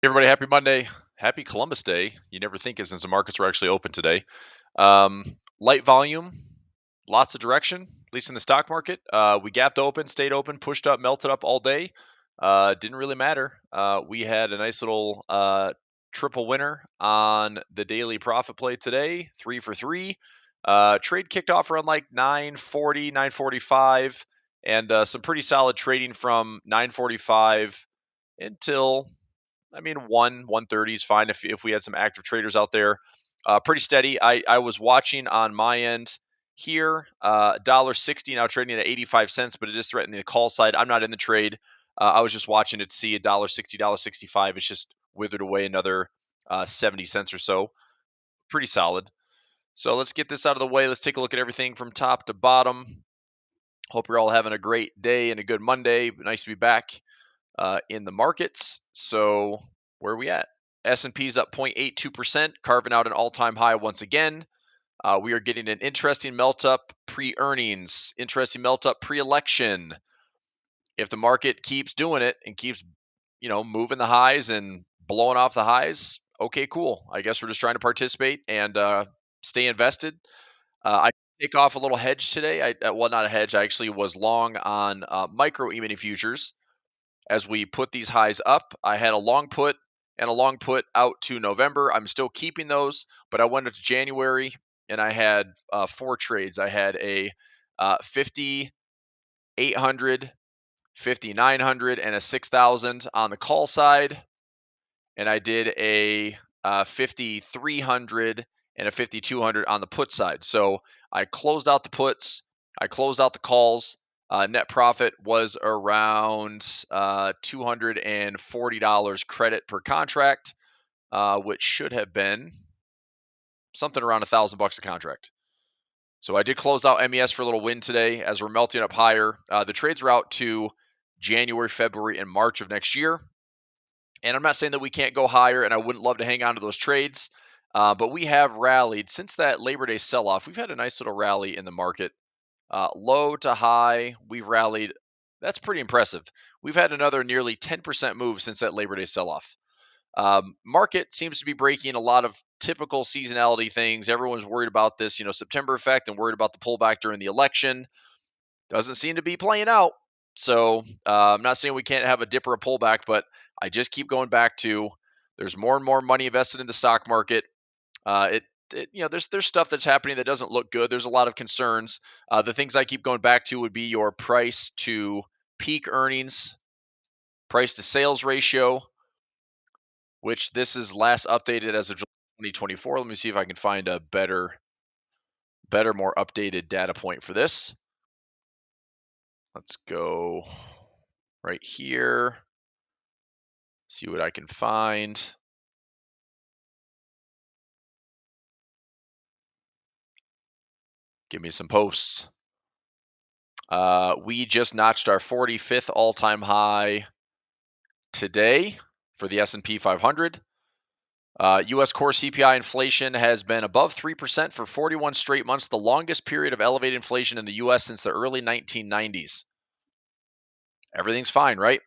Hey everybody, happy Monday. Happy Columbus Day. You never think it since the markets were actually open today. Light volume, lots of direction, at least in the stock market. We gapped open, stayed open, pushed up, melted up all day. Didn't really matter. We had a nice little triple winner on the daily profit play today, 3 for 3. Trade kicked off around like 9:40, 9:45, and some pretty solid trading from 9:45 until 130 is fine if we had some active traders out there. Pretty steady. I was watching on my end here, $1.60 now trading at 85 cents, but it is threatening the call side. I'm not in the trade. I was just watching it to see $1.60, $1.65. It's just withered away another 70 cents or so. Pretty solid. So let's get this out of the way. Let's take a look at everything from top to bottom. Hope you're all having a great day and a good Monday. Nice to be back in the markets. So where are we at? S&P's up 0.82%, carving out an all-time high once again. We are getting an interesting melt-up pre-earnings, interesting melt-up pre-election. If the market keeps doing it and keeps, moving the highs and blowing off the highs, okay, cool. I guess we're just trying to participate and stay invested. I take off a little hedge today. Well, not a hedge. I actually was long on micro E-mini futures. As we put these highs up, I had a long put and a long put out to November. I'm still keeping those, but I went into January and I had 4 trades. I had a 5,800, 5,900, and a 6,000 on the call side, and I did a 5,300 and a 5,200 on the put side. So I closed out the puts, I closed out the calls. Net profit was around $240 credit per contract, which should have been something around $1,000 a contract. So I did close out MES for a little win today as we're melting up higher. The trades are out to January, February, and March of next year. And I'm not saying that we can't go higher, and I wouldn't love to hang on to those trades. But we have rallied since that Labor Day sell-off. We've had a nice little rally in the market. Low to high, we've rallied. That's pretty impressive. We've had another nearly 10% move since that Labor Day sell-off. Market seems to be breaking a lot of typical seasonality things. Everyone's worried about this, September effect and worried about the pullback during the election. Doesn't seem to be playing out. So I'm not saying we can't have a dip or a pullback, but I just keep going back to there's more and more money invested in the stock market. There's stuff that's happening that doesn't look good. There's a lot of concerns. The things I keep going back to would be your price to peak earnings, price to sales ratio, which this is last updated as of July 2024. Let me see if I can find a better, more updated data point for this. Let's go right here. See what I can find. Give me some posts. We just notched our 45th all-time high today for the S&P 500. U.S. core CPI inflation has been above 3% for 41 straight months, the longest period of elevated inflation in the U.S. since the early 1990s. Everything's fine, right?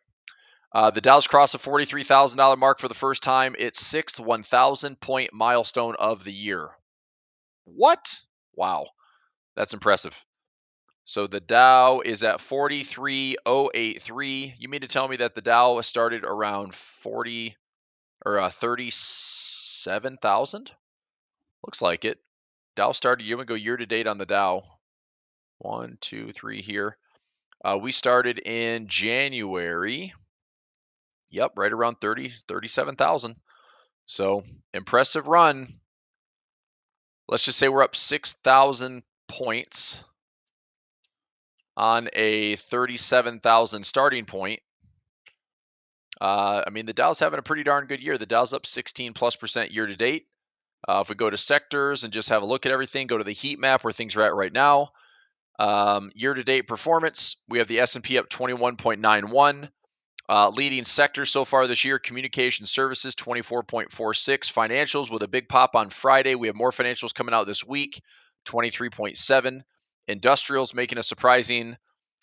The Dow's crossed the $43,000 mark for the first time, its 6th 1,000-point milestone of the year. What? Wow, that's impressive. So the Dow is at 43,083. You mean to tell me that the Dow started around 40 or 37,000? Looks like it. Dow started, you want to go year to date on the Dow. 1, 2, 3 here. We started in January. Yep, right around 37,000. So impressive run. Let's just say we're up 6,000 points on a 37,000 starting point. The Dow's having a pretty darn good year. The Dow's up 16+% year to date. If we go to sectors and just have a look at everything, go to the heat map where things are at right now. Year to date performance, we have the S&P up 21.91. Leading sectors so far this year, communication services 24.46. Financials with a big pop on Friday. We have more financials coming out this week, 23.7. Industrials making a surprising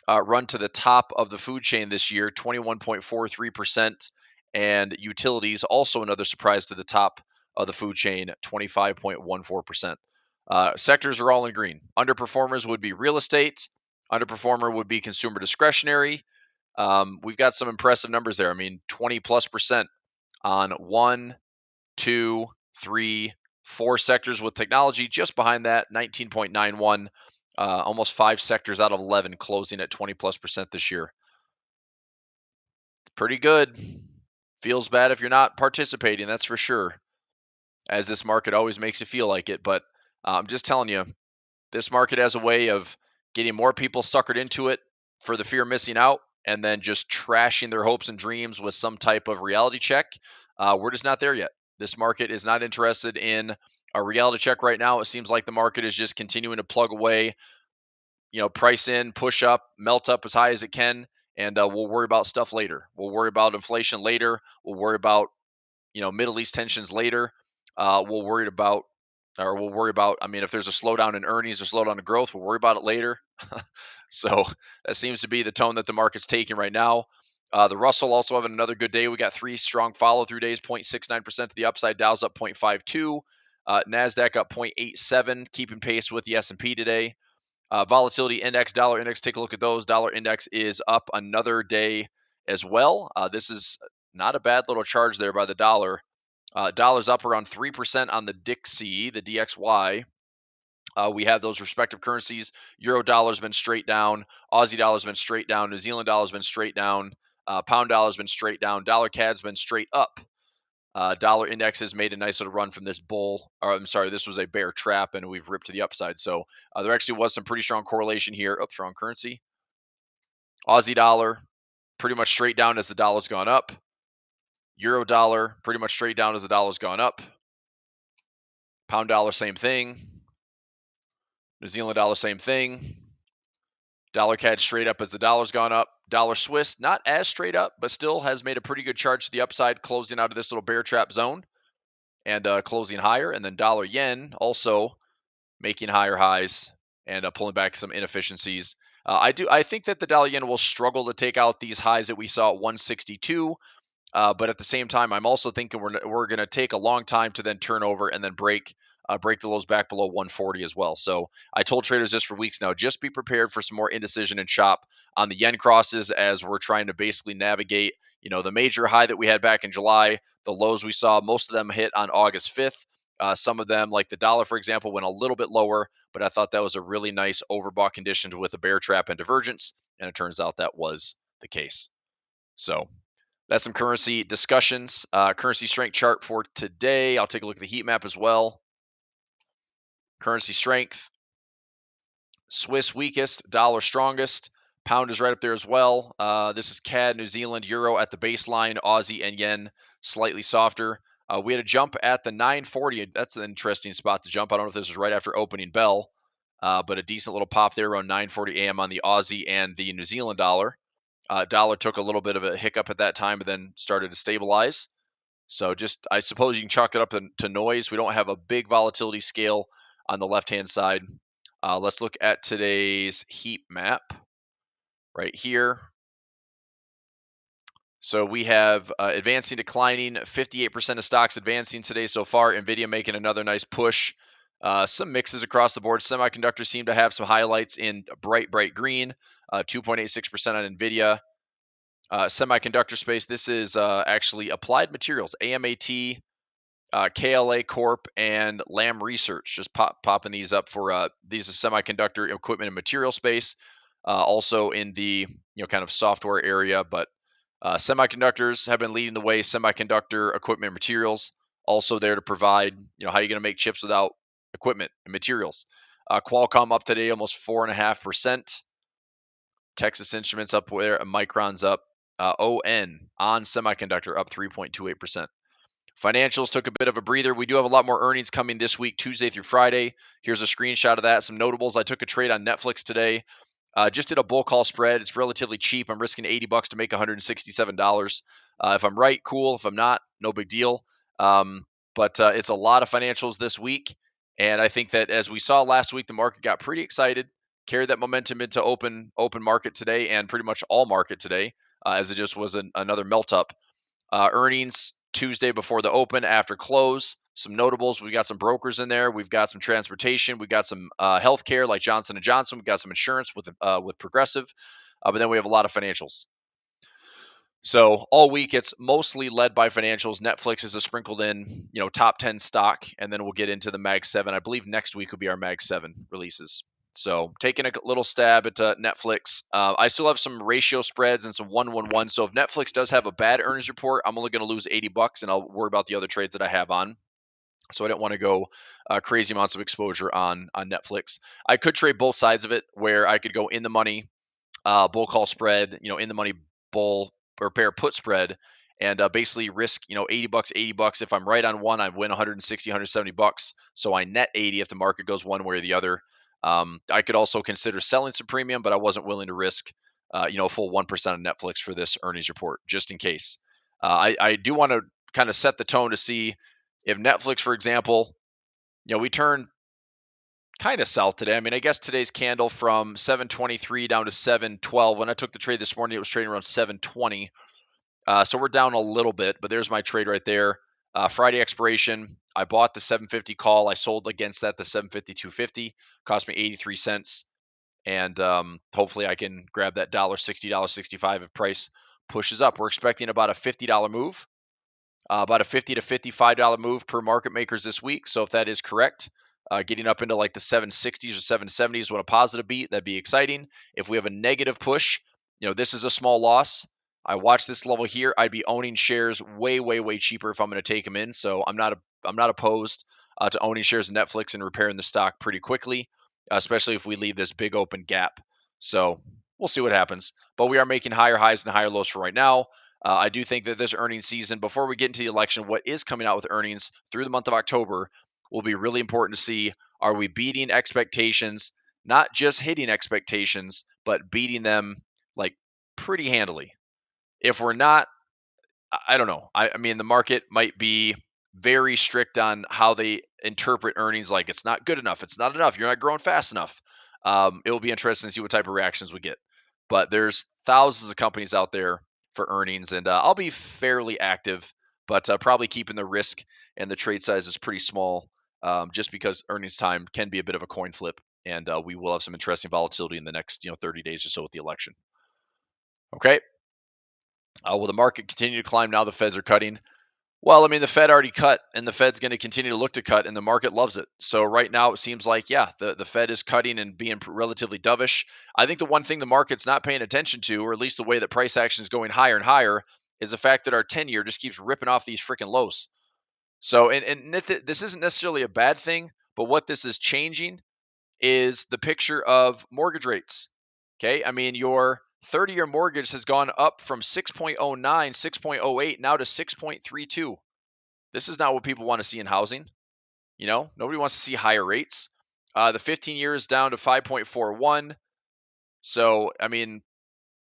run to the top of the food chain this year, 21.43%. And utilities, also another surprise to the top of the food chain, 25.14%. Sectors are all in green. Underperformers would be real estate. Underperformer would be consumer discretionary. We've got some impressive numbers there. I mean, 20+% on 1, 2, 3, 4 sectors with technology. Just behind that, 19.91. Almost 5 sectors out of 11 closing at 20+% this year. It's pretty good. Feels bad if you're not participating, that's for sure, as this market always makes you feel like it. But I'm just telling you, this market has a way of getting more people suckered into it for the fear of missing out, and then just trashing their hopes and dreams with some type of reality check. We're just not there yet. This market is not interested in a reality check right now. It seems like the market is just continuing to plug away, price in, push up, melt up as high as it can, and we'll worry about stuff later. We'll worry about inflation later. We'll worry about Middle East tensions later. We'll worry about, I mean, if there's a slowdown in earnings or slowdown in growth, we'll worry about it later. So that seems to be the tone that the market's taking right now. The Russell also having another good day. We got 3 strong follow-through days, 0.69% to the upside. Dow's up 0.52. NASDAQ up 0.87, keeping pace with the S&P today. Volatility index, dollar index, take a look at those. Dollar index is up another day as well. This is not a bad little charge there by the dollar. Dollar's up around 3% on the DXY, the DXY. We have those respective currencies. Euro dollar's been straight down. Aussie dollar's been straight down. New Zealand dollar's been straight down. Pound dollar's been straight down. Dollar CAD's been straight up. Dollar index has made a nice little run from this this was a bear trap, and we've ripped to the upside. So there actually was some pretty strong correlation here. Strong currency. Aussie dollar, pretty much straight down as the dollar's gone up. Euro dollar, pretty much straight down as the dollar's gone up. Pound dollar, same thing. New Zealand dollar, same thing. Dollar CAD straight up as the dollar's gone up. Dollar Swiss, not as straight up, but still has made a pretty good charge to the upside, closing out of this little bear trap zone and closing higher. And then dollar yen also making higher highs and pulling back some inefficiencies. I think that the dollar yen will struggle to take out these highs that we saw at 162. But at the same time, I'm also thinking we're going to take a long time to then turn over and then break the lows back below 140 as well. So I told traders this for weeks now, just be prepared for some more indecision and chop on the yen crosses as we're trying to basically navigate, the major high that we had back in July, the lows we saw, most of them hit on August 5th. Some of them, like the dollar, for example, went a little bit lower, but I thought that was a really nice overbought conditions with a bear trap and divergence, and it turns out that was the case. So that's some currency discussions. Currency strength chart for today. I'll take a look at the heat map as well. Currency strength. Swiss weakest, dollar strongest. Pound is right up there as well. This is CAD, New Zealand, Euro at the baseline. Aussie and yen slightly softer. We had a jump at the 940. That's an interesting spot to jump. I don't know if this was right after opening bell, but a decent little pop there around 9:40 a.m. on the Aussie and the New Zealand dollar. Dollar took a little bit of a hiccup at that time, but then started to stabilize. So I suppose you can chalk it up to noise. We don't have a big volatility scale on the left-hand side. Let's look at today's heat map right here. So we have advancing, declining, 58% of stocks advancing today so far. NVIDIA making another nice push. Some mixes across the board. Semiconductors seem to have some highlights in bright green, 2.86% on NVIDIA. Semiconductor space, this is actually Applied Materials, AMAT, KLA Corp, and Lam Research. Just popping these up for these are semiconductor equipment and material space. Also in the kind of software area, but semiconductors have been leading the way. Semiconductor equipment and materials also there to provide how you're going to make chips without equipment and materials. Qualcomm up today almost 4.5%. Texas Instruments up there. Micron's up. ON Semiconductor up 3.28%. Financials took a bit of a breather. We do have a lot more earnings coming this week, Tuesday through Friday. Here's a screenshot of that. Some notables. I took a trade on Netflix today. Just did a bull call spread. It's relatively cheap. I'm risking $80 to make $167. If I'm right, cool. If I'm not, no big deal. But it's a lot of financials this week. And I think that as we saw last week, the market got pretty excited, carried that momentum into open market today and pretty much all market today, as it just was another melt up. Earnings Tuesday before the open, after close. Some notables. We got some brokers in there. We've got some transportation. We got some healthcare like Johnson & Johnson. We got some insurance with Progressive. But then we have a lot of financials. So all week it's mostly led by financials. Netflix is a sprinkled in, top 10 stock, and then we'll get into the Mag 7. I believe next week will be our Mag 7 releases. So taking a little stab at Netflix. I still have some ratio spreads and some 1-1-1. So if Netflix does have a bad earnings report, I'm only going to lose $80, and I'll worry about the other trades that I have on. So I don't want to go crazy amounts of exposure on Netflix. I could trade both sides of it, where I could go in the money bull call spread, in the money bull or bear put spread, and basically risk, $80. If I'm right on one, I win 160, 170 bucks. So I net 80 if the market goes one way or the other. I could also consider selling some premium, but I wasn't willing to risk, a full 1% of Netflix for this earnings report, just in case. I do want to kind of set the tone to see if Netflix, for example, we turn kind of south today. I mean, I guess today's candle from 723 down to 712. When I took the trade this morning, it was trading around 720. So we're down a little bit, but there's my trade right there. Friday expiration, I bought the 750 call. I sold against that, the 750-250. Cost me 83 cents. And hopefully I can grab that $60, $65 if price pushes up. We're expecting about a $50 move, about a $50 to $55 move per market makers this week. So if that is correct, getting up into like the 760s or 770s when a positive beat, that'd be exciting. If we have a negative push, this is a small loss. I watch this level here. I'd be owning shares way, way, way cheaper if I'm going to take them in. So I'm not opposed to owning shares in Netflix and repairing the stock pretty quickly, especially if we leave this big open gap. So we'll see what happens. But we are making higher highs and higher lows for right now. I do think that this earnings season, before we get into the election, what is coming out with earnings through the month of October will be really important to see. Are we beating expectations, not just hitting expectations, but beating them like pretty handily? If we're not, I don't know. I mean, the market might be very strict on how they interpret earnings. Like, it's not good enough. It's not enough. You're not growing fast enough. It will be interesting to see what type of reactions we get. But there's thousands of companies out there for earnings, and I'll be fairly active, but probably keeping the risk and the trade size is pretty small, just because earnings time can be a bit of a coin flip, and we will have some interesting volatility in the next 30 days or so with the election. Okay. Will the market continue to climb now the Feds are cutting? Well, I mean, the Fed already cut, and the Fed's going to continue to look to cut, and the market loves it. So right now, it seems like, yeah, the Fed is cutting and being relatively dovish. I think the one thing the market's not paying attention to, or at least the way that price action is going higher and higher, is the fact that our 10-year just keeps ripping off these freaking lows. So, and this isn't necessarily a bad thing, but what this is changing is the picture of mortgage rates. Okay, I mean, your 30-year mortgage has gone up from 6.09, 6.08, now to 6.32. This is not what people want to see in housing. Nobody wants to see higher rates. The 15 years down to 5.41. So, I mean,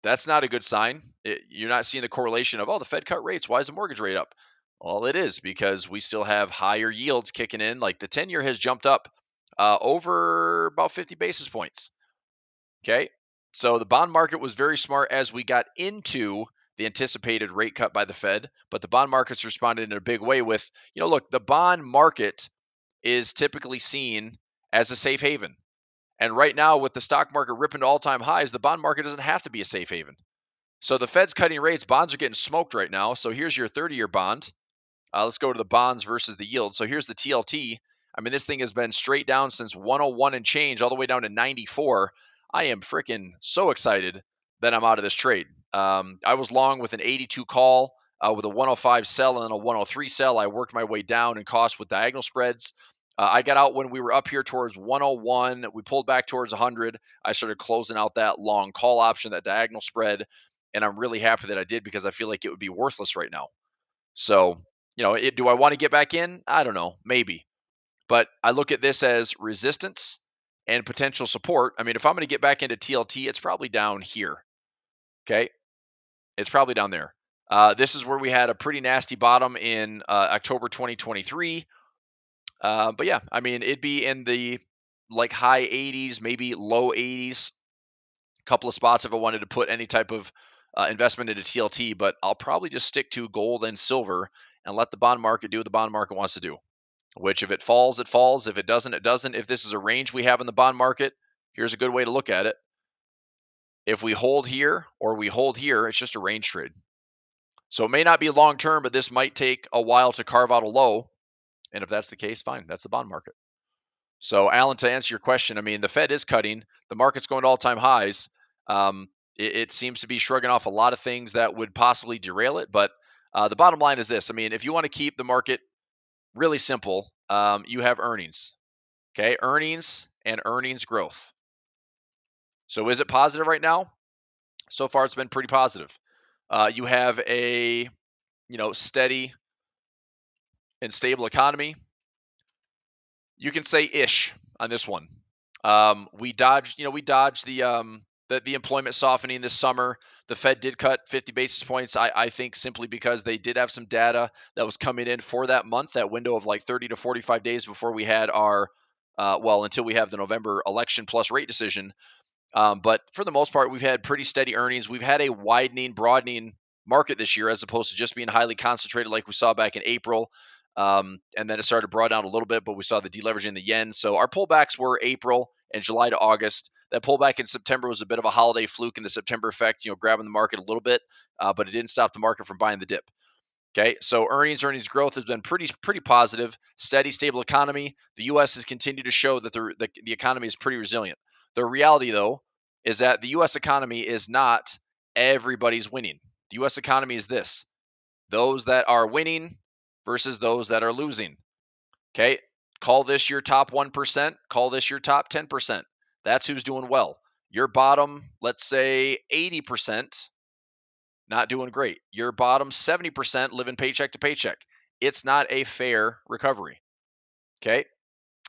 that's not a good sign. You're not seeing the correlation of, the Fed cut rates. Why is the mortgage rate up? Well, it is because we still have higher yields kicking in. Like the 10-year has jumped up over about 50 basis points. Okay. So the bond market was very smart as we got into the anticipated rate cut by the Fed, but the bond markets responded in a big way with, look, the bond market is typically seen as a safe haven. And right now, with the stock market ripping to all-time highs, the bond market doesn't have to be a safe haven. So the Fed's cutting rates. Bonds are getting smoked right now. So here's your 30-year bond. Let's go to the bonds versus the yield. So here's the TLT. I mean, this thing has been straight down since 101 and change all the way down to 94. I am freaking so excited that I'm out of this trade. I was long with an 82 call with a 105 sell and a 103 sell. I worked my way down in cost with diagonal spreads. I got out when we were up here towards 101. We pulled back towards 100. I started closing out that long call option, that diagonal spread, and I'm really happy that I did because I feel like it would be worthless right now. So, do I want to get back in? I don't know, maybe. But I look at this as resistance and potential support. I mean, if I'm going to get back into TLT, it's probably down here. Okay. It's probably down there. This is where we had a pretty nasty bottom in October 2023. But yeah, I mean, it'd be in the like high 80s, maybe low 80s. A couple of spots if I wanted to put any type of investment into TLT, but I'll probably just stick to gold and silver and let the bond market do what the bond market wants to do. Which if it falls, it falls. If it doesn't, it doesn't. If this is a range we have in the bond market, here's a good way to look at it. If we hold here or we hold here, it's just a range trade. So it may not be long term, but this might take a while to carve out a low. And if that's the case, fine. That's the bond market. So, Alan, to answer your question, I mean, the Fed is cutting. The market's going to all-time highs. It seems to be shrugging off a lot of things that would possibly derail it. But the bottom line is this. I mean, if you want to keep the market really simple, you have earnings. Okay, earnings and earnings growth. So is it positive right now? So far, it's been pretty positive. You have a steady and stable economy. You can say ish on this one. We dodged the employment softening this summer. The Fed did cut 50 basis points. I think simply because they did have some data that was coming in for that month, that window of like 30 to 45 days before we had our until we have the November election plus rate decision. But for the most part, we've had pretty steady earnings. We've had a widening, broadening market this year as opposed to just being highly concentrated like we saw back in April. And then it started to broaden out a little bit, but we saw the deleveraging in the yen. So our pullbacks were April and July to August. That pullback in September was a bit of a holiday fluke in the September effect, grabbing the market a little bit, but it didn't stop the market from buying the dip. Okay, so earnings growth has been pretty positive, steady, stable economy. The U.S. has continued to show that the economy is pretty resilient. The reality, though, is that the U.S. economy is not everybody's winning. The U.S. economy is this: those that are winning versus those that are losing. Okay, call this your top 1%, call this your top 10%. That's who's doing well. Your bottom, let's say 80%, not doing great. Your bottom 70% living paycheck to paycheck. It's not a fair recovery. Okay.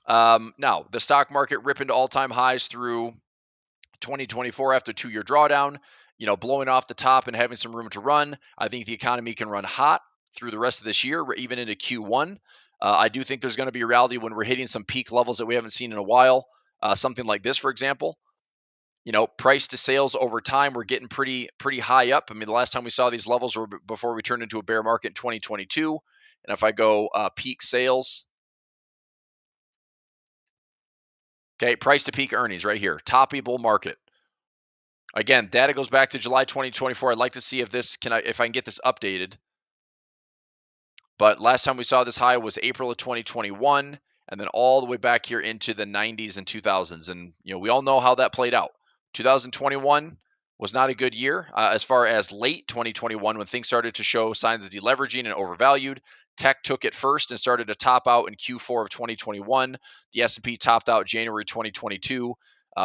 Now, the stock market ripping to all-time highs through 2024 after a 2-year drawdown, blowing off the top and having some room to run. I think the economy can run hot through the rest of this year, even into Q1. I do think there's going to be a reality when we're hitting some peak levels that we haven't seen in a while. Something like this, for example. Price to sales over time, we're getting pretty high up. I mean, the last time we saw these levels were before we turned into a bear market in 2022. And if I go peak sales, okay, price to peak earnings right here, toppy bull market. Again, data goes back to July 2024. I'd like to see if I can get this updated. But last time we saw this high was April of 2021, and then all the way back here into the 90s and 2000s. And we all know how that played out. 2021 was not a good year as far as late 2021 when things started to show signs of deleveraging and overvalued. Tech took it first and started to top out in Q4 of 2021. The S&P topped out January 2022.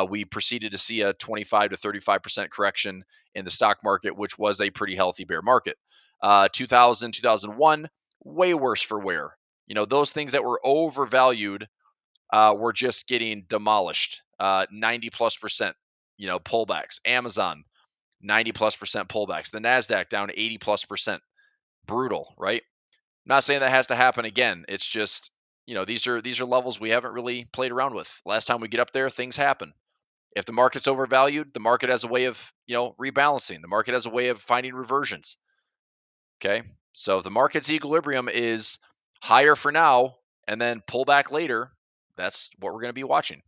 We proceeded to see a 25 to 35% correction in the stock market, which was a pretty healthy bear market. 2000, 2001, way worse for wear. Those things that were overvalued were just getting demolished. 90+%. Pullbacks. Amazon, 90+% pullbacks. The NASDAQ down 80+%. Brutal, right? Not saying that has to happen again. It's just, these are levels we haven't really played around with. Last time we get up there, things happen. If the market's overvalued, the market has a way of, rebalancing. The market has a way of finding reversions. Okay? So if the market's equilibrium is higher for now and then pull back later, that's what we're going to be watching.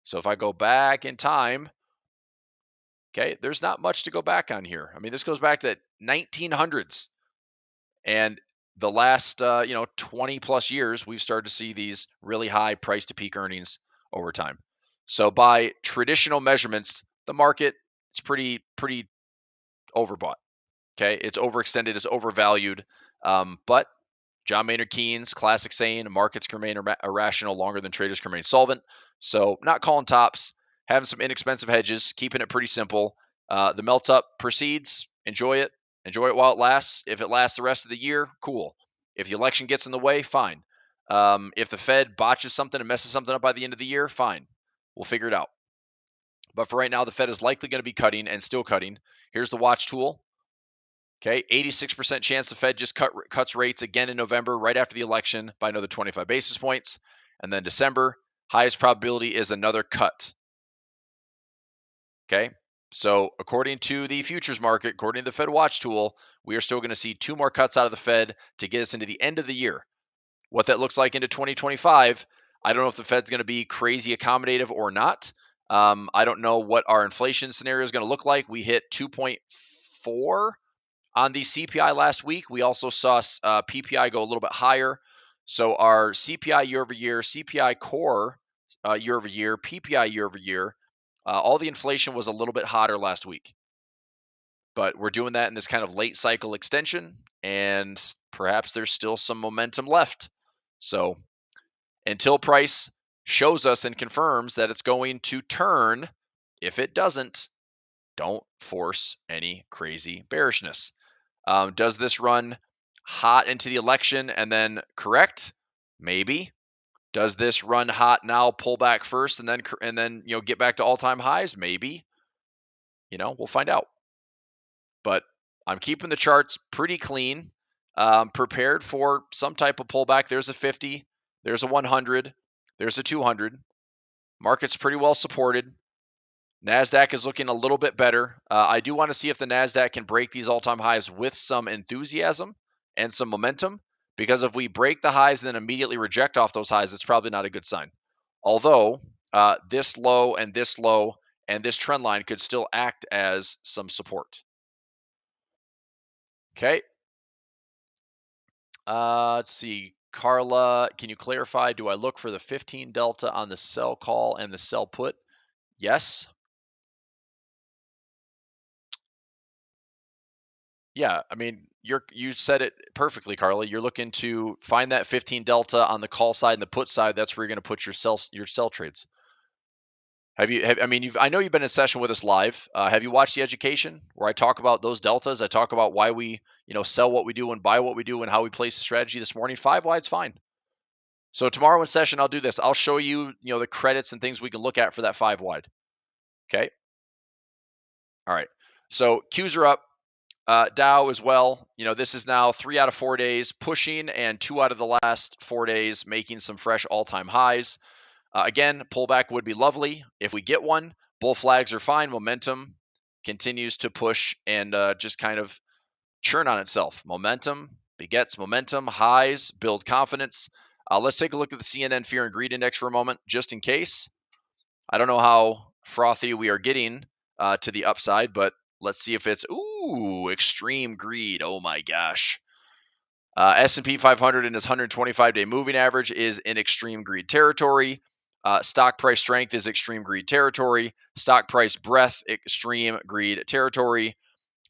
So if I go back in time, okay, there's not much to go back on here. I mean, this goes back to 1900s. And the last, 20 plus years, we've started to see these really high price to peak earnings over time. So by traditional measurements, the market is pretty overbought. Okay, it's overextended, it's overvalued. But John Maynard Keynes, classic saying, markets can remain irrational longer than traders can remain solvent. So not calling tops, having some inexpensive hedges, keeping it pretty simple. The melt up proceeds. Enjoy it. Enjoy it while it lasts. If it lasts the rest of the year, cool. If the election gets in the way, fine. If the Fed botches something and messes something up by the end of the year, fine. We'll figure it out. But for right now, the Fed is likely going to be cutting and still cutting. Here's the watch tool. Okay, 86% chance the Fed just cuts rates again in November, right after the election, by another 25 basis points. And then December, highest probability is another cut. Okay, So according to the futures market, according to the Fed Watch tool, we are still going to see 2 more cuts out of the Fed to get us into the end of the year. What that looks like into 2025, I don't know if the Fed's going to be crazy accommodative or not. I don't know what our inflation scenario is going to look like. We hit 2.4 on the CPI last week. We also saw PPI go a little bit higher. So our CPI year over year, CPI core year over year, PPI year over year, all the inflation was a little bit hotter last week. But we're doing that in this kind of late cycle extension, and perhaps there's still some momentum left. So until price shows us and confirms that it's going to turn, if it doesn't, don't force any crazy bearishness. Does this run hot into the election and then correct? Maybe. Does this run hot now, pull back first, and then get back to all-time highs? Maybe. We'll find out. But I'm keeping the charts pretty clean, prepared for some type of pullback. There's a 50, there's a 100, there's a 200. Market's pretty well supported. NASDAQ is looking a little bit better. I do want to see if the NASDAQ can break these all-time highs with some enthusiasm and some momentum, because if we break the highs and then immediately reject off those highs, it's probably not a good sign. Although this low and this trend line could still act as some support. Okay. Let's see. Carla, can you clarify? Do I look for the 15 delta on the sell call and the sell put? Yes. Yeah, I mean, you said it perfectly, Carla. You're looking to find that 15 delta on the call side and the put side. That's where you're going to put your sell trades. I know you've been in session with us live. Have you watched the education where I talk about those deltas? I talk about why we, sell what we do and buy what we do and how we place the strategy this morning. 5 wide's fine. So tomorrow in session, I'll do this. I'll show you, the credits and things we can look at for that 5 wide. Okay. All right. So Qs are up. Dow as well. This is now 3 out of 4 days pushing, and 2 out of the last 4 days making some fresh all-time highs. Again, pullback would be lovely if we get one. Bull flags are fine. Momentum continues to push and just kind of churn on itself. Momentum begets momentum. Highs build confidence. Let's take a look at the CNN Fear and Greed Index for a moment, just in case. I don't know how frothy we are getting to the upside, but let's see if it's extreme greed. Oh my gosh. S&P 500 in its 125-day moving average is in extreme greed territory. Stock price strength is extreme greed territory. Stock price breadth, extreme greed territory.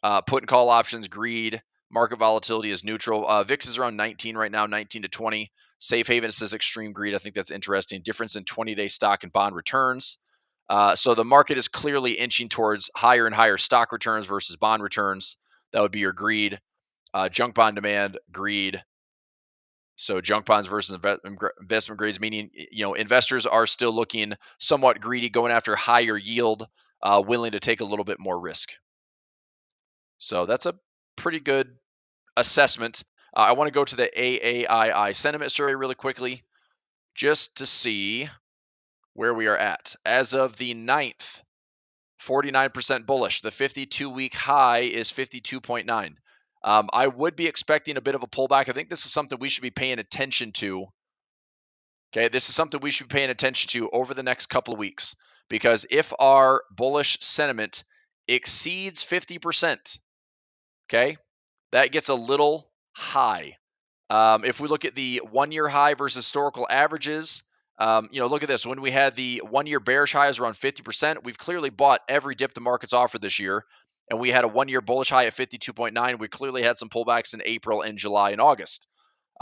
Put and call options, greed. Market volatility is neutral. VIX is around 19 right now, 19 to 20. Safe haven says extreme greed. I think that's interesting. Difference in 20-day stock and bond returns. So the market is clearly inching towards higher and higher stock returns versus bond returns. That would be your greed. Junk bond demand, greed. So junk bonds versus investment grades, meaning investors are still looking somewhat greedy, going after higher yield, willing to take a little bit more risk. So that's a pretty good assessment. I want to go to the AAII sentiment survey really quickly, just to see where we are at. As of the 9th, 49% bullish. The 52-week high is 52.9. I would be expecting a bit of a pullback. I think this is something we should be paying attention to. Okay, this is something we should be paying attention to over the next couple of weeks, because if our bullish sentiment exceeds 50%, okay, that gets a little high. If we look at the 1-year high versus historical averages, look at this. When we had the 1-year bearish highs around 50%, we've clearly bought every dip the market's offered this year. And we had a 1-year bullish high at 52.9. We clearly had some pullbacks in April and July and August.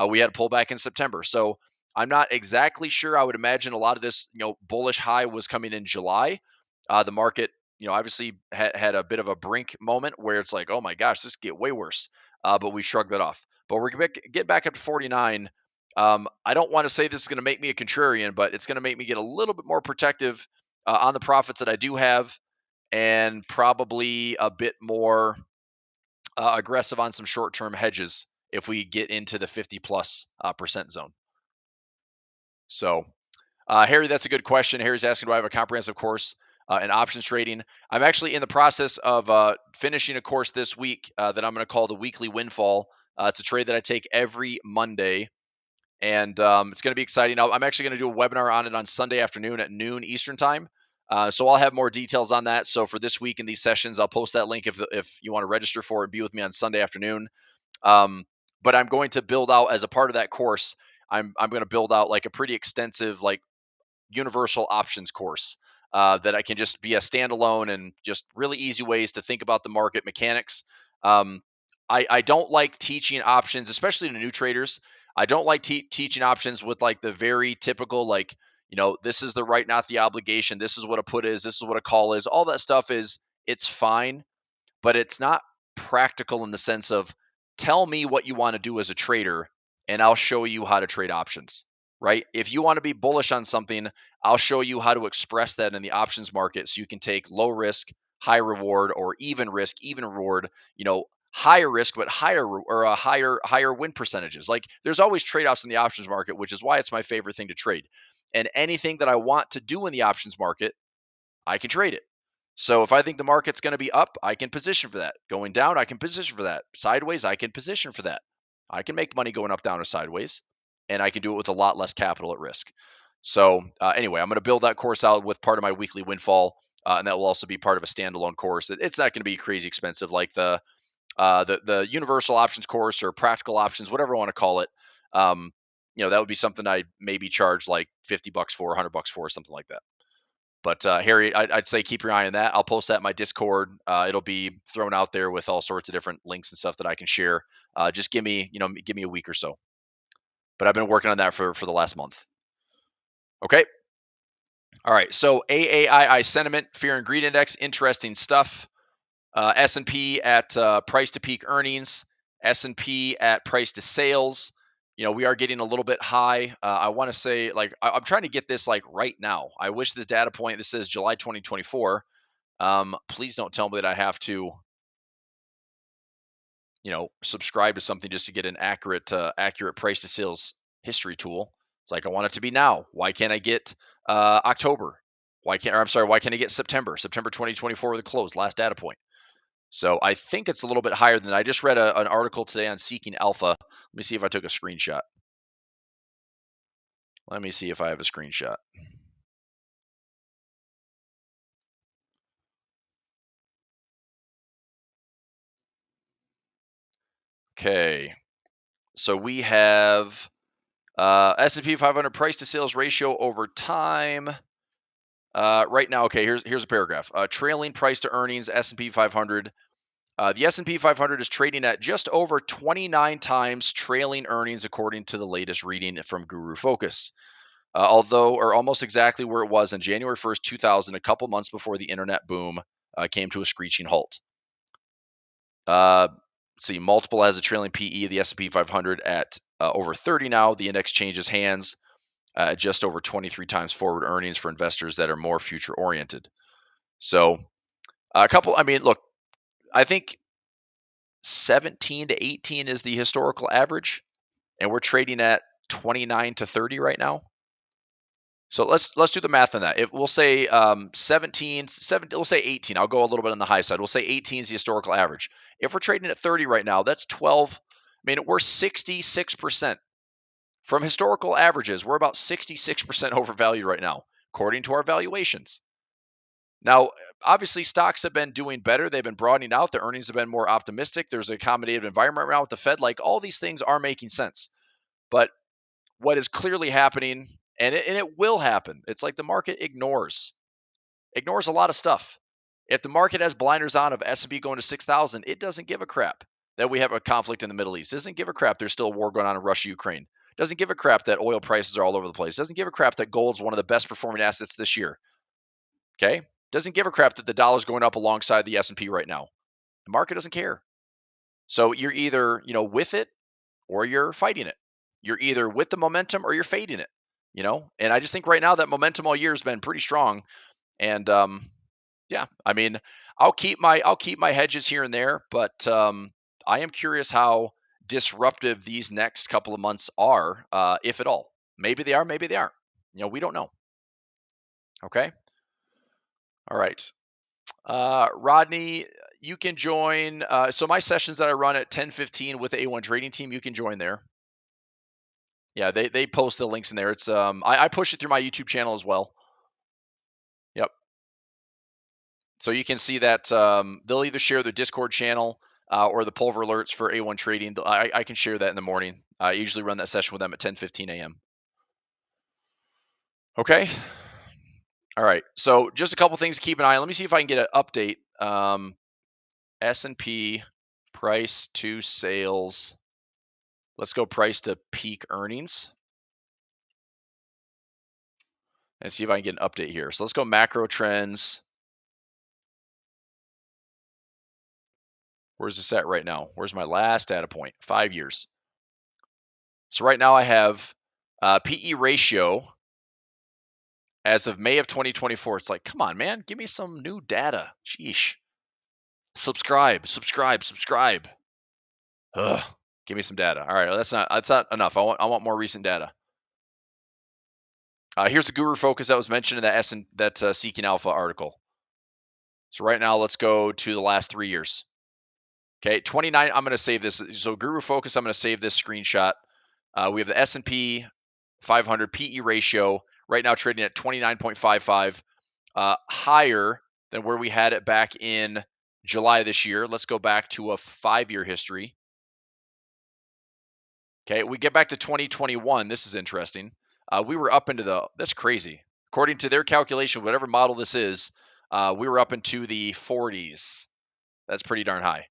We had a pullback in September. So I'm not exactly sure. I would imagine a lot of this, bullish high was coming in July. The market, obviously had a bit of a brink moment where it's like, oh my gosh, this could get way worse. But we shrugged that off. But we're going to get back up to 49. I don't want to say this is going to make me a contrarian, but it's going to make me get a little bit more protective on the profits that I do have, and probably a bit more aggressive on some short-term hedges if we get into the 50+% zone. So, Harry, that's a good question. Harry's asking, do I have a comprehensive course and options trading. I'm actually in the process of finishing a course this week that I'm going to call the Weekly Windfall. It's a trade that I take every Monday, and it's going to be exciting. I'm actually going to do a webinar on it on Sunday afternoon at noon Eastern time. So I'll have more details on that. So for this week in these sessions, I'll post that link if you want to register for it and be with me on Sunday afternoon. But I'm going to build out as a part of that course. I'm going to build out like a pretty extensive like universal options course that I can just be a standalone and just really easy ways to think about the market mechanics. Um, I don't like teaching options, especially to new traders. I don't like teaching options with like the very typical, like, this is the right, not the obligation. This is what a put is. This is what a call is. All that stuff it's fine, but it's not practical in the sense of tell me what you want to do as a trader and I'll show you how to trade options, right? If you want to be bullish on something, I'll show you how to express that in the options market so you can take low risk, high reward, or even risk, even reward, higher risk but higher win percentages. Like there's always trade-offs in the options market, which is why it's my favorite thing to trade. And anything that I want to do in the options market, I can trade it. So if I think the market's going to be up, I can position for that. Going down, I can position for that. Sideways, I can position for that. I can make money going up, down, or sideways, and I can do it with a lot less capital at risk. So anyway, I'm going to build that course out with part of my weekly windfall, and that will also be part of a standalone course. It's not going to be crazy expensive like the universal options course or practical options, whatever I want to call it. That would be something I maybe charge like $50 for, $100 for, something like that. But Harry, I'd say keep your eye on that. I'll post that in my Discord. It'll be thrown out there with all sorts of different links and stuff that I can share. Just give me a week or so. But I've been working on that for the last month. Okay. All right. So AAII sentiment, fear and greed index, interesting stuff. S&P at price to peak earnings. S&P at price to sales. We are getting a little bit high. I want to say, like, I'm trying to get this like right now. I wish this data point, this says July 2024. Please don't tell me that I have to, subscribe to something just to get an accurate price to sales history tool. It's like, I want it to be now. Why can't I get October? Why can't I get September 2024 with the close, last data point? So I think it's a little bit higher than that. I just read an article today on Seeking Alpha. Let me see if I took a screenshot. Let me see if I have a screenshot. Okay. So we have S&P 500 price to sales ratio over time. Right now, okay, here's a paragraph. Trailing price to earnings, S&P 500. The S&P 500 is trading at just over 29 times trailing earnings, according to the latest reading from Guru Focus. Although, or almost exactly where it was on January 1st, 2000, a couple months before the internet boom came to a screeching halt. See, multiple has a trailing PE of the S&P 500 at over 30 now. The index changes hands at just over 23 times forward earnings for investors that are more future oriented. So look, I think 17 to 18 is the historical average, and we're trading at 29 to 30 right now. So let's do the math on that. If we'll say 17, we'll say 18. I'll go a little bit on the high side. We'll say 18 is the historical average. If we're trading at 30 right now, that's 12. We're 66%. From historical averages, we're about 66% overvalued right now, according to our valuations. Now, obviously, stocks have been doing better. They've been broadening out. Their earnings have been more optimistic. There's an accommodative environment right now with the Fed. Like, all these things are making sense. But what is clearly happening, and it will happen, it's like the market ignores a lot of stuff. If the market has blinders on of S&P going to 6,000, it doesn't give a crap that we have a conflict in the Middle East. It doesn't give a crap there's still a war going on in Russia, Ukraine. It doesn't give a crap that oil prices are all over the place. It doesn't give a crap that gold's one of the best performing assets this year. Okay? It doesn't give a crap that the dollar's going up alongside the S&P right now. The market doesn't care. So you're either, with it or you're fighting it. You're either with the momentum or you're fading it, And I just think right now that momentum all year has been pretty strong. And yeah, I'll keep my hedges here and there, but I am curious how disruptive these next couple of months are, if at all. Maybe they are, maybe they aren't. We don't know. Okay. All right. Rodney, you can join. So my sessions that I run at 10:15 with the A1 trading team, you can join there. Yeah, they post the links in there. It's I push it through my YouTube channel as well. Yep. So you can see that they'll either share the Discord channel or the Pulver alerts for A1 trading. I can share that in the morning. I usually run that session with them at 10:15 a.m. Okay. All right. So just a couple things to keep an eye on. Let me see if I can get an update. S&P price to sales. Let's go price to peak earnings and see if I can get an update here. So let's go macro trends. Where's this at right now? Where's my last data point? 5 years. So right now I have PE ratio as of May of 2024. It's like, come on, man, give me some new data. Sheesh. Subscribe. Ugh. Give me some data. All right, that's not enough. I want more recent data. Here's the Guru Focus that was mentioned in that Seeking Alpha article. So right now, let's go to the last 3 years. Okay, 29. I'm going to save this. So Guru Focus, I'm going to save this screenshot. We have the S&P 500 PE ratio right now trading at 29.55, higher than where we had it back in July this year. Let's go back to a 5-year history. Okay, we get back to 2021. This is interesting. We were up into that's crazy. According to their calculation, whatever model this is, we were up into the 40s. That's pretty darn high.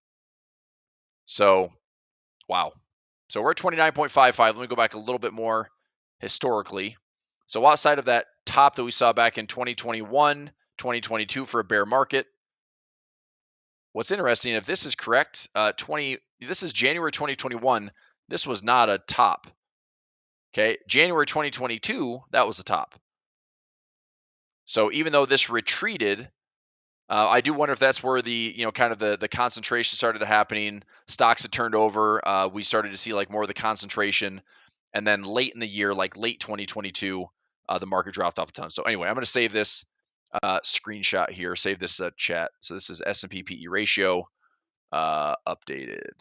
So, wow. So we're at 29.55. Let me go back a little bit more historically. So outside of that top that we saw back in 2021, 2022 for a bear market, what's interesting, if this is correct, this is January 2021. This was not a top. Okay, January 2022, that was the top. So even though this retreated, I do wonder if that's where the kind of the concentration started happening. Stocks had turned over. We started to see like more of the concentration, and then late in the year, like late 2022, the market dropped off a ton. So anyway, I'm going to save this screenshot here. Save this chat. So this is S&P PE ratio updated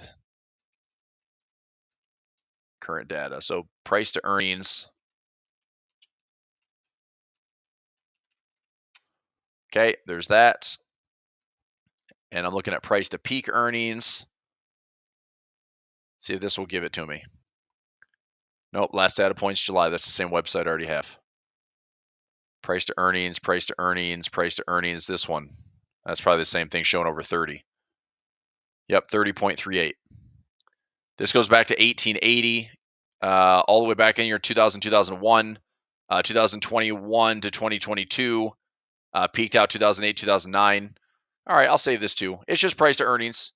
current data. So price to earnings. Okay, there's that. And I'm looking at price to peak earnings. See if this will give it to me. Nope, last data point's July. That's the same website I already have. Price to earnings, price to earnings, price to earnings. This one. That's probably the same thing showing over 30. Yep, 30.38. This goes back to 1880, all the way back in year 2000, 2001, 2021 to 2022, peaked out 2008, 2009. All right, I'll save this too. It's just price to earnings.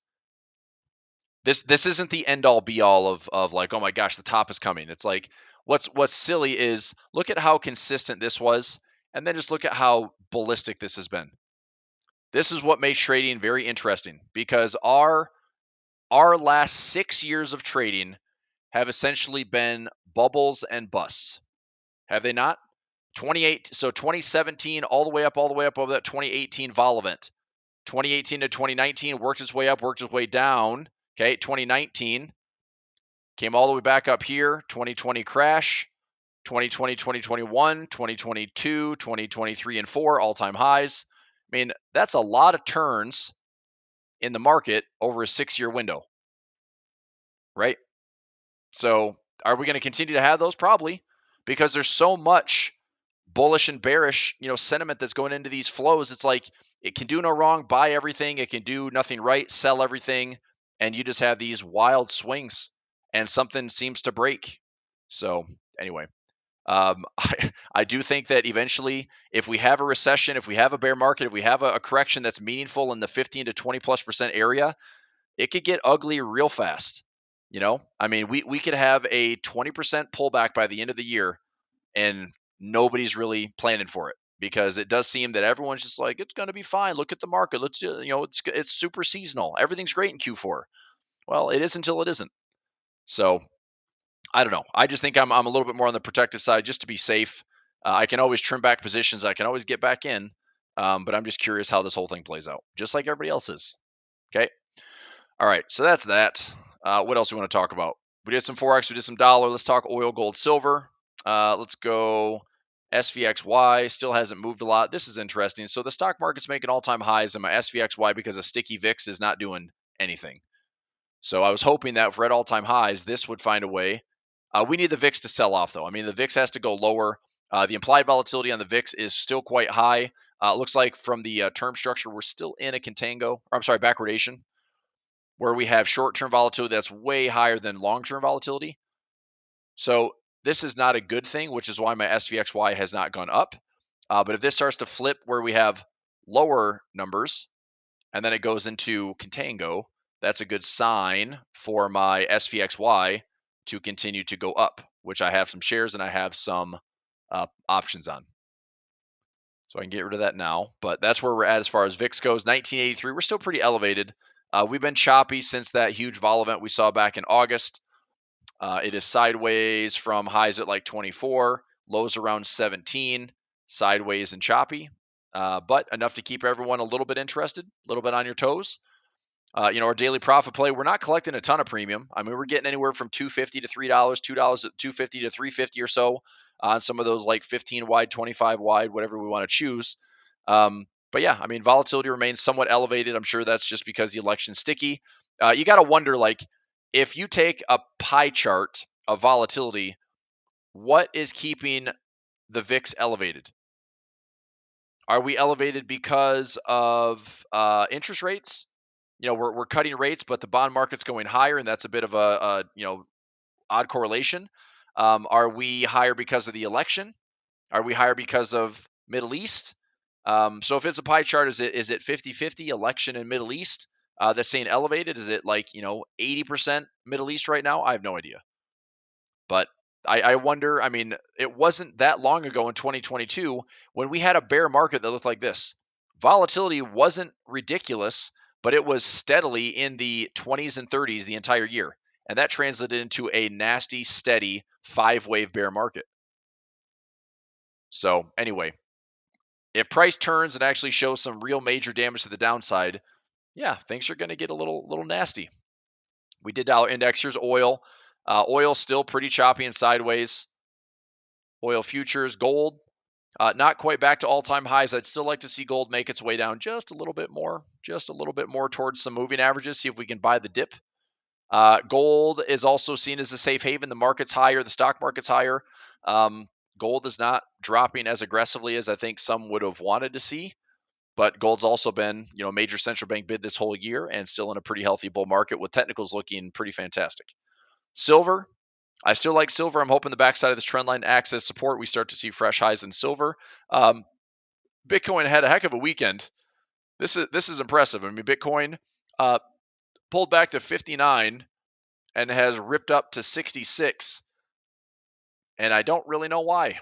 This isn't the end all be all of like, oh my gosh, the top is coming. It's like what's silly is look at how consistent this was, and then just look at how ballistic this has been. This is what makes trading very interesting because our last 6 years of trading have essentially been bubbles and busts. Have they not? 2017 all the way up over that 2018 vol event. 2018 to 2019 worked its way up, worked its way down. Okay, 2019 came all the way back up here. 2020 crash. 2020, 2021, 2022, 2023, and 4 all-time highs. I mean, that's a lot of turns in the market over a 6-year window, right? So are we going to continue to have those? Probably, because there's so much bullish and bearish, sentiment that's going into these flows. It's like it can do no wrong, buy everything. It can do nothing right, sell everything. And you just have these wild swings and something seems to break. So anyway, I do think that eventually, if we have a recession, if we have a bear market, if we have a correction that's meaningful in the 15 to 20+% area, it could get ugly real fast. I mean, we could have a 20% pullback by the end of the year, and nobody's really planning for it because it does seem that everyone's just like, it's going to be fine. Look at the market. Let's it's super seasonal. Everything's great in Q4. Well, it is until it isn't. So I don't know. I just think I'm a little bit more on the protective side just to be safe. I can always trim back positions. I can always get back in. but I'm just curious how this whole thing plays out, just like everybody else is. Okay. All right. So that's that. What else do we want to talk about? We did some Forex. We did some dollar. Let's talk oil, gold, silver. Let's go SVXY. Still hasn't moved a lot. This is interesting. So the stock market's making all-time highs, and my SVXY, because of sticky VIX, is not doing anything. So I was hoping that if we're at all-time highs, this would find a way. We need the VIX to sell off, though. I mean, the VIX has to go lower. The implied volatility on the VIX is still quite high. Looks like from the term structure, we're still in a contango, or I'm sorry, backwardation, where we have short-term volatility that's way higher than long-term volatility. So this is not a good thing, which is why my SVXY has not gone up. But if this starts to flip where we have lower numbers and then it goes into contango, that's a good sign for my SVXY to continue to go up, which I have some shares and I have some options on. So I can get rid of that now. But that's where we're at as far as VIX goes. 1983, we're still pretty elevated. We've been choppy since that huge vol event we saw back in August. It is sideways from highs at like 24, lows around 17, sideways and choppy, but enough to keep everyone a little bit interested, a little bit on your toes. Our daily profit play, we're not collecting a ton of premium. I mean, we're getting anywhere from $2.50 to $3, $2 to $2.50 to $3.50 or so on some of those like 15 wide, 25 wide, whatever we want to choose. But yeah, I mean, volatility remains somewhat elevated. I'm sure that's just because the election's sticky. You got to wonder, like, if you take a pie chart of volatility, what is keeping the VIX elevated? Are we elevated because of interest rates? We're cutting rates, but the bond market's going higher, and that's a bit of a odd correlation. Are we higher because of the election? Are we higher because of Middle East? So if it's a pie chart, is it 50-50 election and Middle East that's saying elevated? Is it like 80% Middle East right now? I have no idea. But I wonder, I mean, it wasn't that long ago in 2022 when we had a bear market that looked like this. Volatility wasn't ridiculous, but it was steadily in the 20s and 30s the entire year. And that translated into a nasty, steady 5-wave bear market. So anyway, if price turns and actually shows some real major damage to the downside, yeah, things are going to get a little nasty. We did dollar index. Here's oil. Oil still pretty choppy and sideways. Oil futures, gold, not quite back to all-time highs. I'd still like to see gold make its way down just a little bit more towards some moving averages, see if we can buy the dip. Gold is also seen as a safe haven. The market's higher, the stock market's higher. Gold is not dropping as aggressively as I think some would have wanted to see, but gold's also been, a major central bank bid this whole year and still in a pretty healthy bull market with technicals looking pretty fantastic. Silver, I still like silver. I'm hoping the backside of this trend line acts as support. We start to see fresh highs in silver. Bitcoin had a heck of a weekend. This is impressive. I mean, Bitcoin pulled back to 59 and has ripped up to 66. And I don't really know why.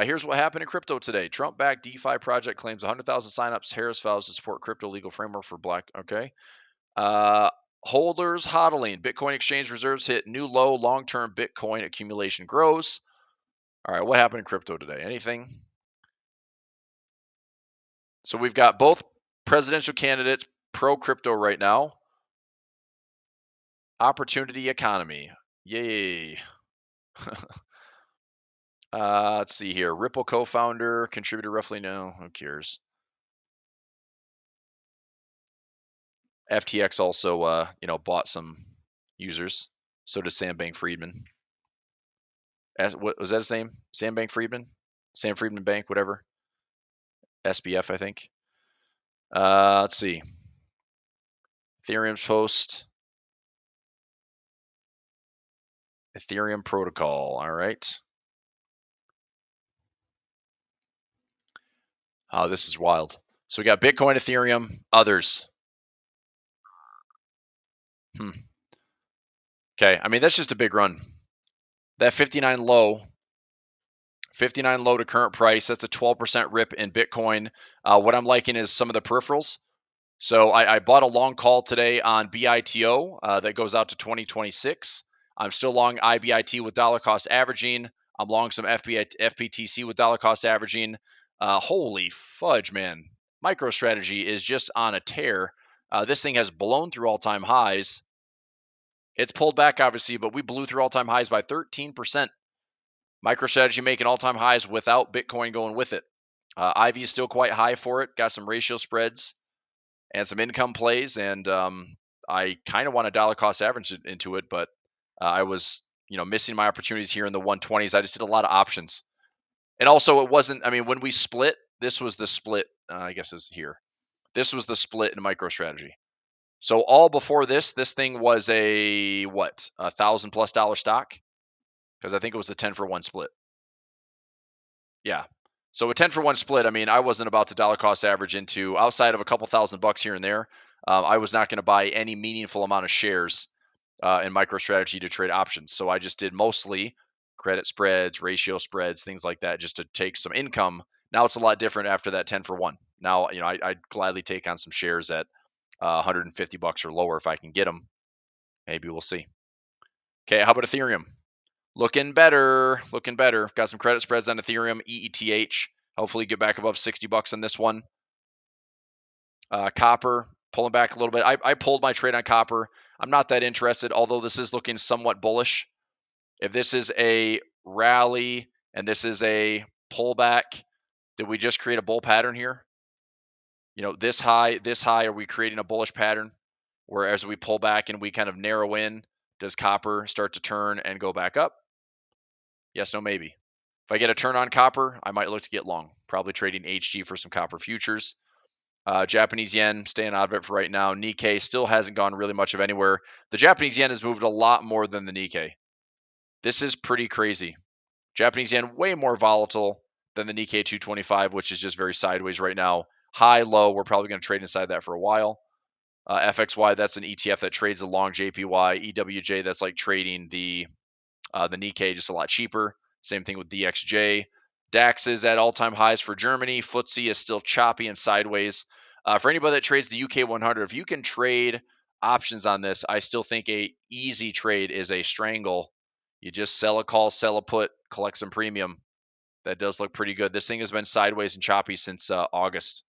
Here's what happened in crypto today. Trump-backed DeFi project claims 100,000 signups. Harris vows to support crypto legal framework for black. Okay. Holders hodling. Bitcoin exchange reserves hit new low. Long-term Bitcoin accumulation grows. All right. What happened in crypto today? Anything? So we've got both presidential candidates pro-crypto right now. Opportunity economy. Yay. Let's see here. Ripple co-founder, contributor roughly, no, who cares? FTX also, bought some users. So did Sam Bankman-Fried. What was that his name? Sam Bankman-Fried? Sam Friedman Bank, whatever. SBF, I think. Let's see. Ethereum's post. Ethereum protocol. All right. Oh, this is wild. So we got Bitcoin, Ethereum, others. Okay. I mean, that's just a big run. That 59 low to current price, that's a 12% rip in Bitcoin. What I'm liking is some of the peripherals. So I bought a long call today on BITO that goes out to 2026. I'm still long IBIT with dollar cost averaging. I'm long some FPTC with dollar cost averaging. Holy fudge, man. MicroStrategy is just on a tear. This thing has blown through all-time highs. It's pulled back, obviously, but we blew through all-time highs by 13%. MicroStrategy making all-time highs without Bitcoin going with it. IV is still quite high for it. Got some ratio spreads and some income plays, and I kind of want a dollar cost average into it, but I was, missing my opportunities here in the 120s. I just did a lot of options, and also it wasn't. I mean, when we split, this was the split. I guess is here. This was the split in MicroStrategy. So all before this thing was a what, $1,000+ stock, because I think it was a 10-for-1 split. Yeah. So a 10-for-1 split, I mean, I wasn't about to dollar cost average into, outside of a couple $1,000 here and there. I was not going to buy any meaningful amount of shares in MicroStrategy to trade options. So I just did mostly credit spreads, ratio spreads, things like that, just to take some income. Now it's a lot different after that 10-for-1. Now, I'd gladly take on some shares at $150 or lower if I can get them. Maybe we'll see. Okay, how about Ethereum? Looking better, looking better. Got some credit spreads on Ethereum, EETH. Hopefully get back above $60 on this one. Copper, pulling back a little bit. I pulled my trade on copper. I'm not that interested, although this is looking somewhat bullish. If this is a rally and this is a pullback, did we just create a bull pattern here? This high, are we creating a bullish pattern? Where as we pull back and we kind of narrow in, does copper start to turn and go back up? Yes, no, maybe. If I get a turn on copper, I might look to get long, probably trading HG for some copper futures. Japanese yen, staying out of it for right now. Nikkei still hasn't gone really much of anywhere. The Japanese yen has moved a lot more than the Nikkei. This is pretty crazy. Japanese yen way more volatile than the Nikkei 225, which is just very sideways right now. High, low, we're probably going to trade inside that for a while. FXY, that's an ETF that trades along JPY. EWJ, that's like trading the Nikkei, just a lot cheaper. Same thing with DXJ. DAX is at all-time highs for Germany. FTSE is still choppy and sideways. For anybody that trades the UK 100, if you can trade options on this, I still think a easy trade is a strangle. You just sell a call, sell a put, collect some premium. That does look pretty good. This thing has been sideways and choppy since August.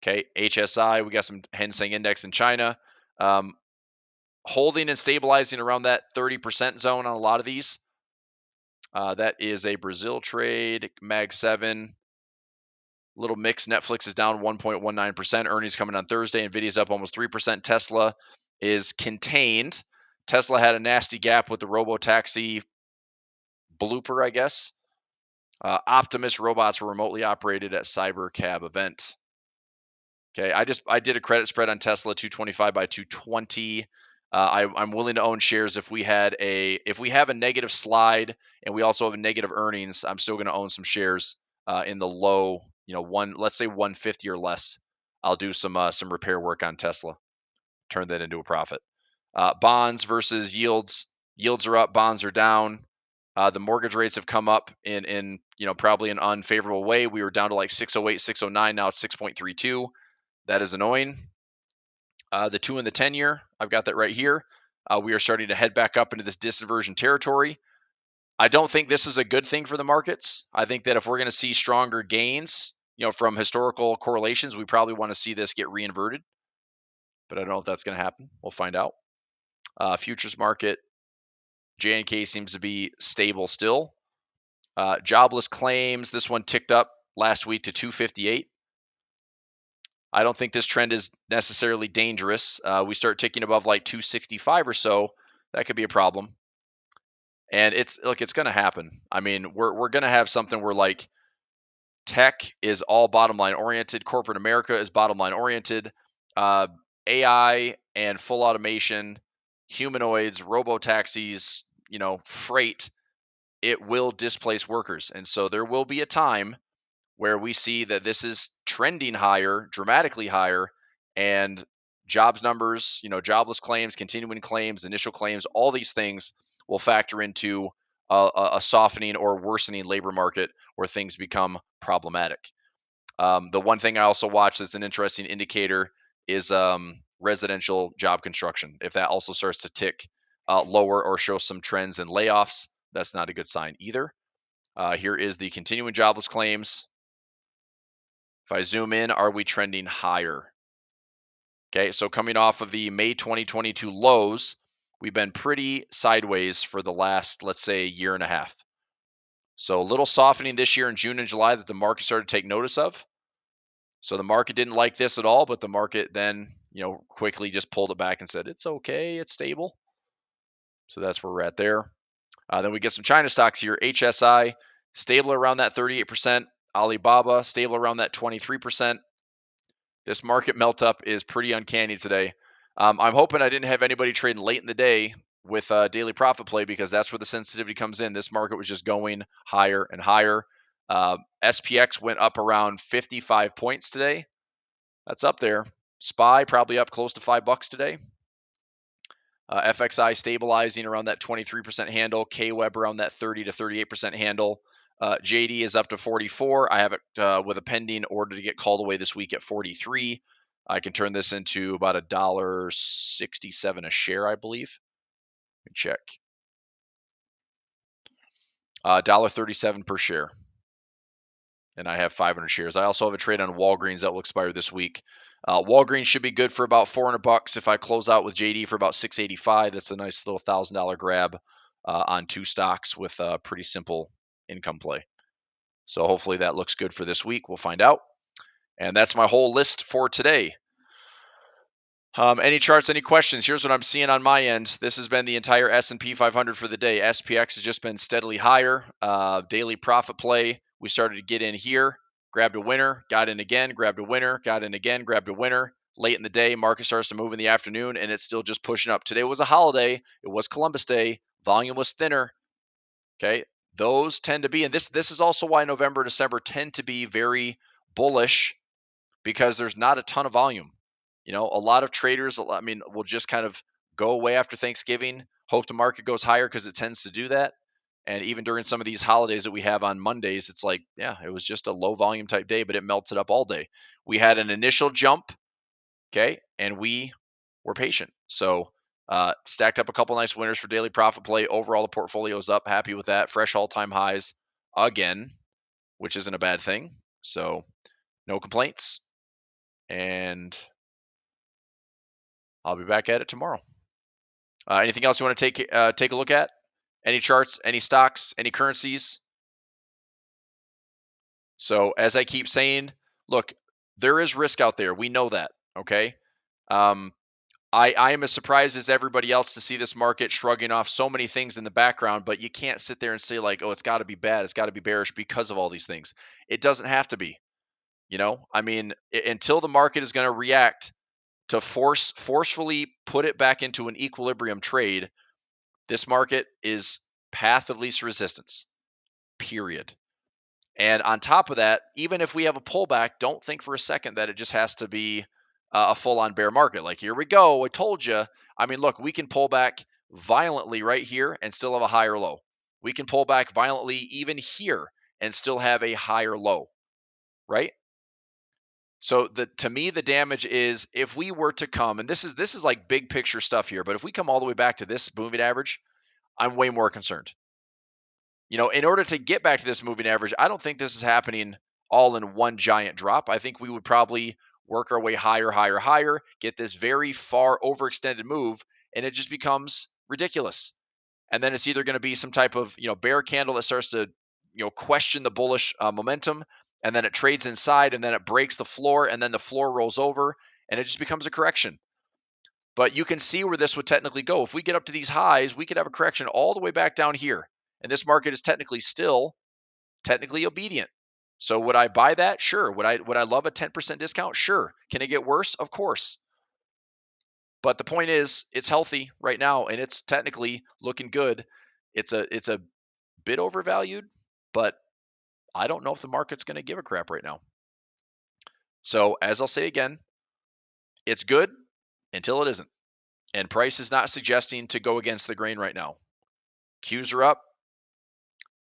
Okay, HSI, we got some Hang Seng Index in China. Holding and stabilizing around that 30% zone on a lot of these. That is a Brazil trade, Mag 7. Little mix. Netflix is down 1.19%. Earnings coming on Thursday. Nvidia's up almost 3%. Tesla is contained. Tesla had a nasty gap with the robo-taxi blooper, I guess. Optimus robots were remotely operated at Cybercab event. Okay, I did a credit spread on Tesla, 225 by 220. I'm willing to own shares if we have a negative slide and we also have a negative earnings. I'm still going to own some shares in the low, let's say 150 or less. I'll do some repair work on Tesla, turn that into a profit. Bonds versus yields. Yields are up, bonds are down. The mortgage rates have come up in probably an unfavorable way. We were down to like 608, 609. Now it's 6.32. That is annoying. The 2 and the 10-year, I've got that right here. We are starting to head back up into this disinversion territory. I don't think this is a good thing for the markets. I think that if we're going to see stronger gains, from historical correlations, we probably want to see this get reinverted. But I don't know if that's going to happen. We'll find out. Futures market, JNK seems to be stable still. Jobless claims, this one ticked up last week to 258. I don't think this trend is necessarily dangerous. We start ticking above like 265 or so, that could be a problem. And it's going to happen. I mean, we're going to have something where like tech is all bottom line oriented, corporate America is bottom line oriented, AI and full automation, humanoids, robo taxis, freight, it will displace workers. And so there will be a time where we see that this is trending higher, dramatically higher, and jobs numbers, jobless claims, continuing claims, initial claims, all these things will factor into a softening or worsening labor market where things become problematic. The one thing I also watch that's an interesting indicator is residential job construction. If that also starts to tick lower or show some trends in layoffs, that's not a good sign either. Here is the continuing jobless claims. If I zoom in, are we trending higher? Okay, so coming off of the May 2022 lows, we've been pretty sideways for the last, let's say, year and a half. So a little softening this year in June and July that the market started to take notice of. So the market didn't like this at all, but the market then, quickly just pulled it back and said, it's okay, it's stable. So that's where we're at there. Then we get some China stocks here. HSI, stable around that 38%. Alibaba, stable around that 23%. This market melt up is pretty uncanny today. I'm hoping I didn't have anybody trading late in the day with daily profit play, because that's where the sensitivity comes in. This market was just going higher and higher. SPX went up around 55 points today. That's up there. SPY probably up close to $5 today. FXI stabilizing around that 23% handle. KWeb around that 30 to 38% handle. JD is up to 44. I have it with a pending order to get called away this week at 43. I can turn this into about $1.67 a share, I believe. Let me check. $1.37 per share. And I have 500 shares. I also have a trade on Walgreens that will expire this week. Walgreens should be good for about $400 if I close out with JD for about $685. That's a nice little $1,000 grab on two stocks with a pretty simple income play. So hopefully that looks good for this week. We'll find out. And that's my whole list for today. Any charts, any questions? Here's what I'm seeing on my end. This has been the entire S&P 500 for the day. SPX has just been steadily higher. Daily profit play. We started to get in here, grabbed a winner, got in again, grabbed a winner, got in again, grabbed a winner. Late in the day, market starts to move in the afternoon, and it's still just pushing up. Today was a holiday. It was Columbus Day. Volume was thinner. Okay, those tend to be, and this is also why November, December tend to be very bullish, because there's not a ton of volume. A lot of traders, will just kind of go away after Thanksgiving, hope the market goes higher because it tends to do that. And even during some of these holidays that we have on Mondays, it's like, yeah, it was just a low volume type day, but it melted up all day. We had an initial jump, okay, and we were patient. So stacked up a couple nice winners for daily profit play. Overall, the portfolio is up. Happy with that. Fresh all-time highs again, which isn't a bad thing. So no complaints. And I'll be back at it tomorrow. Anything else you want to take a look at? Any charts, any stocks, any currencies? So as I keep saying, look, there is risk out there. We know that, okay? I am as surprised as everybody else to see this market shrugging off so many things in the background, but you can't sit there and say like, oh, it's got to be bad, it's got to be bearish because of all these things. It doesn't have to be. Until the market is going to react to forcefully put it back into an equilibrium trade, this market is path of least resistance, period. And on top of that, even if we have a pullback, don't think for a second that it just has to be a full-on bear market. Like, here we go, I told you. Look, we can pull back violently right here and still have a higher low. We can pull back violently even here and still have a higher low, right? So to me, the damage is if we were to come, and this is like big picture stuff here, but if we come all the way back to this moving average, I'm way more concerned. In order to get back to this moving average, I don't think this is happening all in one giant drop. I think we would probably work our way higher, higher, higher, get this very far overextended move, and it just becomes ridiculous. And then it's either going to be some type of, bear candle that starts to, question the bullish momentum, and then it trades inside, and then it breaks the floor, and then the floor rolls over, and it just becomes a correction. But you can see where this would technically go. If we get up to these highs, we could have a correction all the way back down here. And this market is technically obedient. So would I buy that? Sure. Would I love a 10% discount? Sure. Can it get worse? Of course. But the point is, it's healthy right now, and it's technically looking good. It's a bit overvalued, but I don't know if the market's going to give a crap right now. So as I'll say again, it's good until it isn't. And price is not suggesting to go against the grain right now. Qs are up.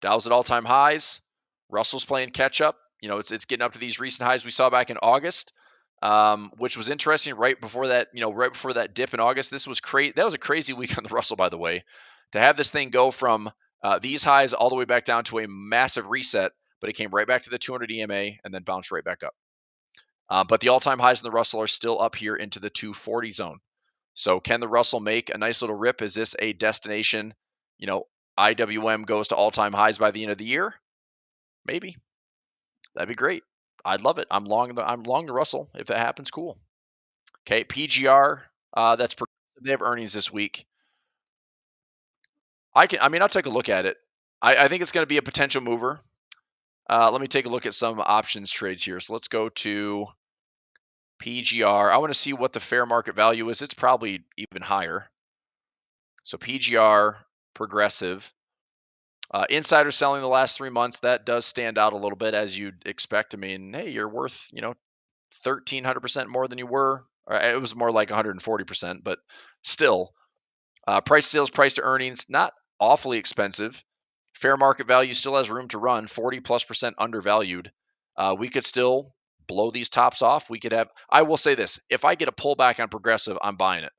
Dow's at all-time highs. Russell's playing catch up. It's getting up to these recent highs we saw back in August, which was interesting. Right before that dip in August, that was a crazy week on the Russell, by the way. To have this thing go from These highs all the way back down to a massive reset, but it came right back to the 200 EMA and then bounced right back up. But the all-time highs in the Russell are still up here into the 240 zone. So can the Russell make a nice little rip? Is this a destination? IWM goes to all-time highs by the end of the year? Maybe. That'd be great. I'd love it. I'm long the Russell. If it happens, cool. Okay, PGR. That's they have earnings this week. I'll take a look at it. I think it's going to be a potential mover. Let me take a look at some options trades here. So let's go to PGR. I want to see what the fair market value is. It's probably even higher. So PGR, Progressive. Insider selling the last 3 months, that does stand out a little bit, as you'd expect. I mean, hey, you're worth, 1,300% more than you were. It was more like 140%, but still, price sales, price to earnings, not awfully expensive. Fair market value still has room to run, 40+% undervalued. We could still blow these tops off. I will say this, if I get a pullback on Progressive, I'm buying it.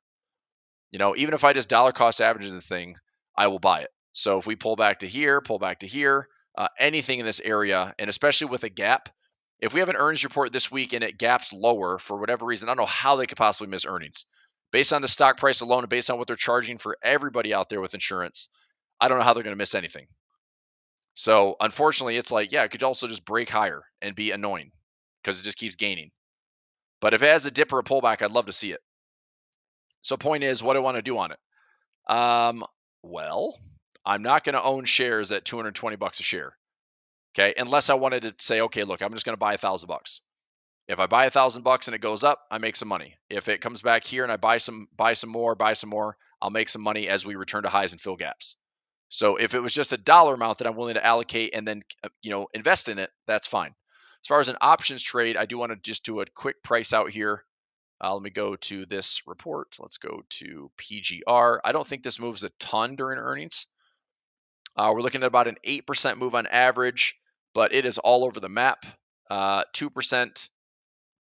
Even if I just dollar cost average the thing, I will buy it. So if we pull back to here, anything in this area, and especially with a gap, if we have an earnings report this week and it gaps lower for whatever reason, I don't know how they could possibly miss earnings. Based on the stock price alone and based on what they're charging for everybody out there with insurance, I don't know how they're going to miss anything. So unfortunately, it's like, it could also just break higher and be annoying because it just keeps gaining. But if it has a dip or a pullback, I'd love to see it. So point is, what do I want to do on it? Well, I'm not going to own shares at $220 a share. Okay. Unless I wanted to say, okay, look, I'm just going to buy $1,000. If I buy $1,000 and it goes up, I make some money. If it comes back here and I buy some more, I'll make some money as we return to highs and fill gaps. So if it was just a dollar amount that I'm willing to allocate and then, invest in it, that's fine. As far as an options trade, I do want to just do a quick price out here. Let me go to this report. Let's go to PGR. I don't think this moves a ton during earnings. We're looking at about an 8% move on average, but it is all over the map. 2%, 2%,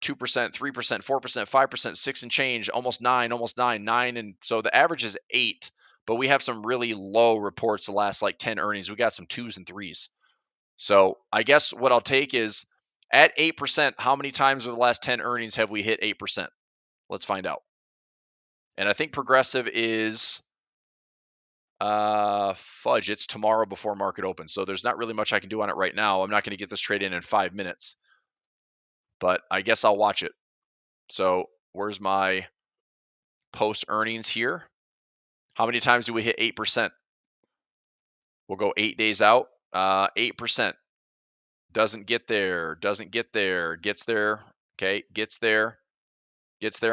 3%, 4%, 5%, 6 and change, almost 9. And so the average is 8, but we have some really low reports the last 10 earnings. We got some 2s and 3s. So I guess what I'll take is at 8%, how many times over the last 10 earnings have we hit 8%? Let's find out. And I think Progressive is fudge. It's tomorrow before market opens. So there's not really much I can do on it right now. I'm not going to get this trade in 5 minutes, but I guess I'll watch it. So where's my post earnings here? How many times do we hit 8%? We'll go 8 days out. 8%. Doesn't get there. Gets there. Okay. Gets there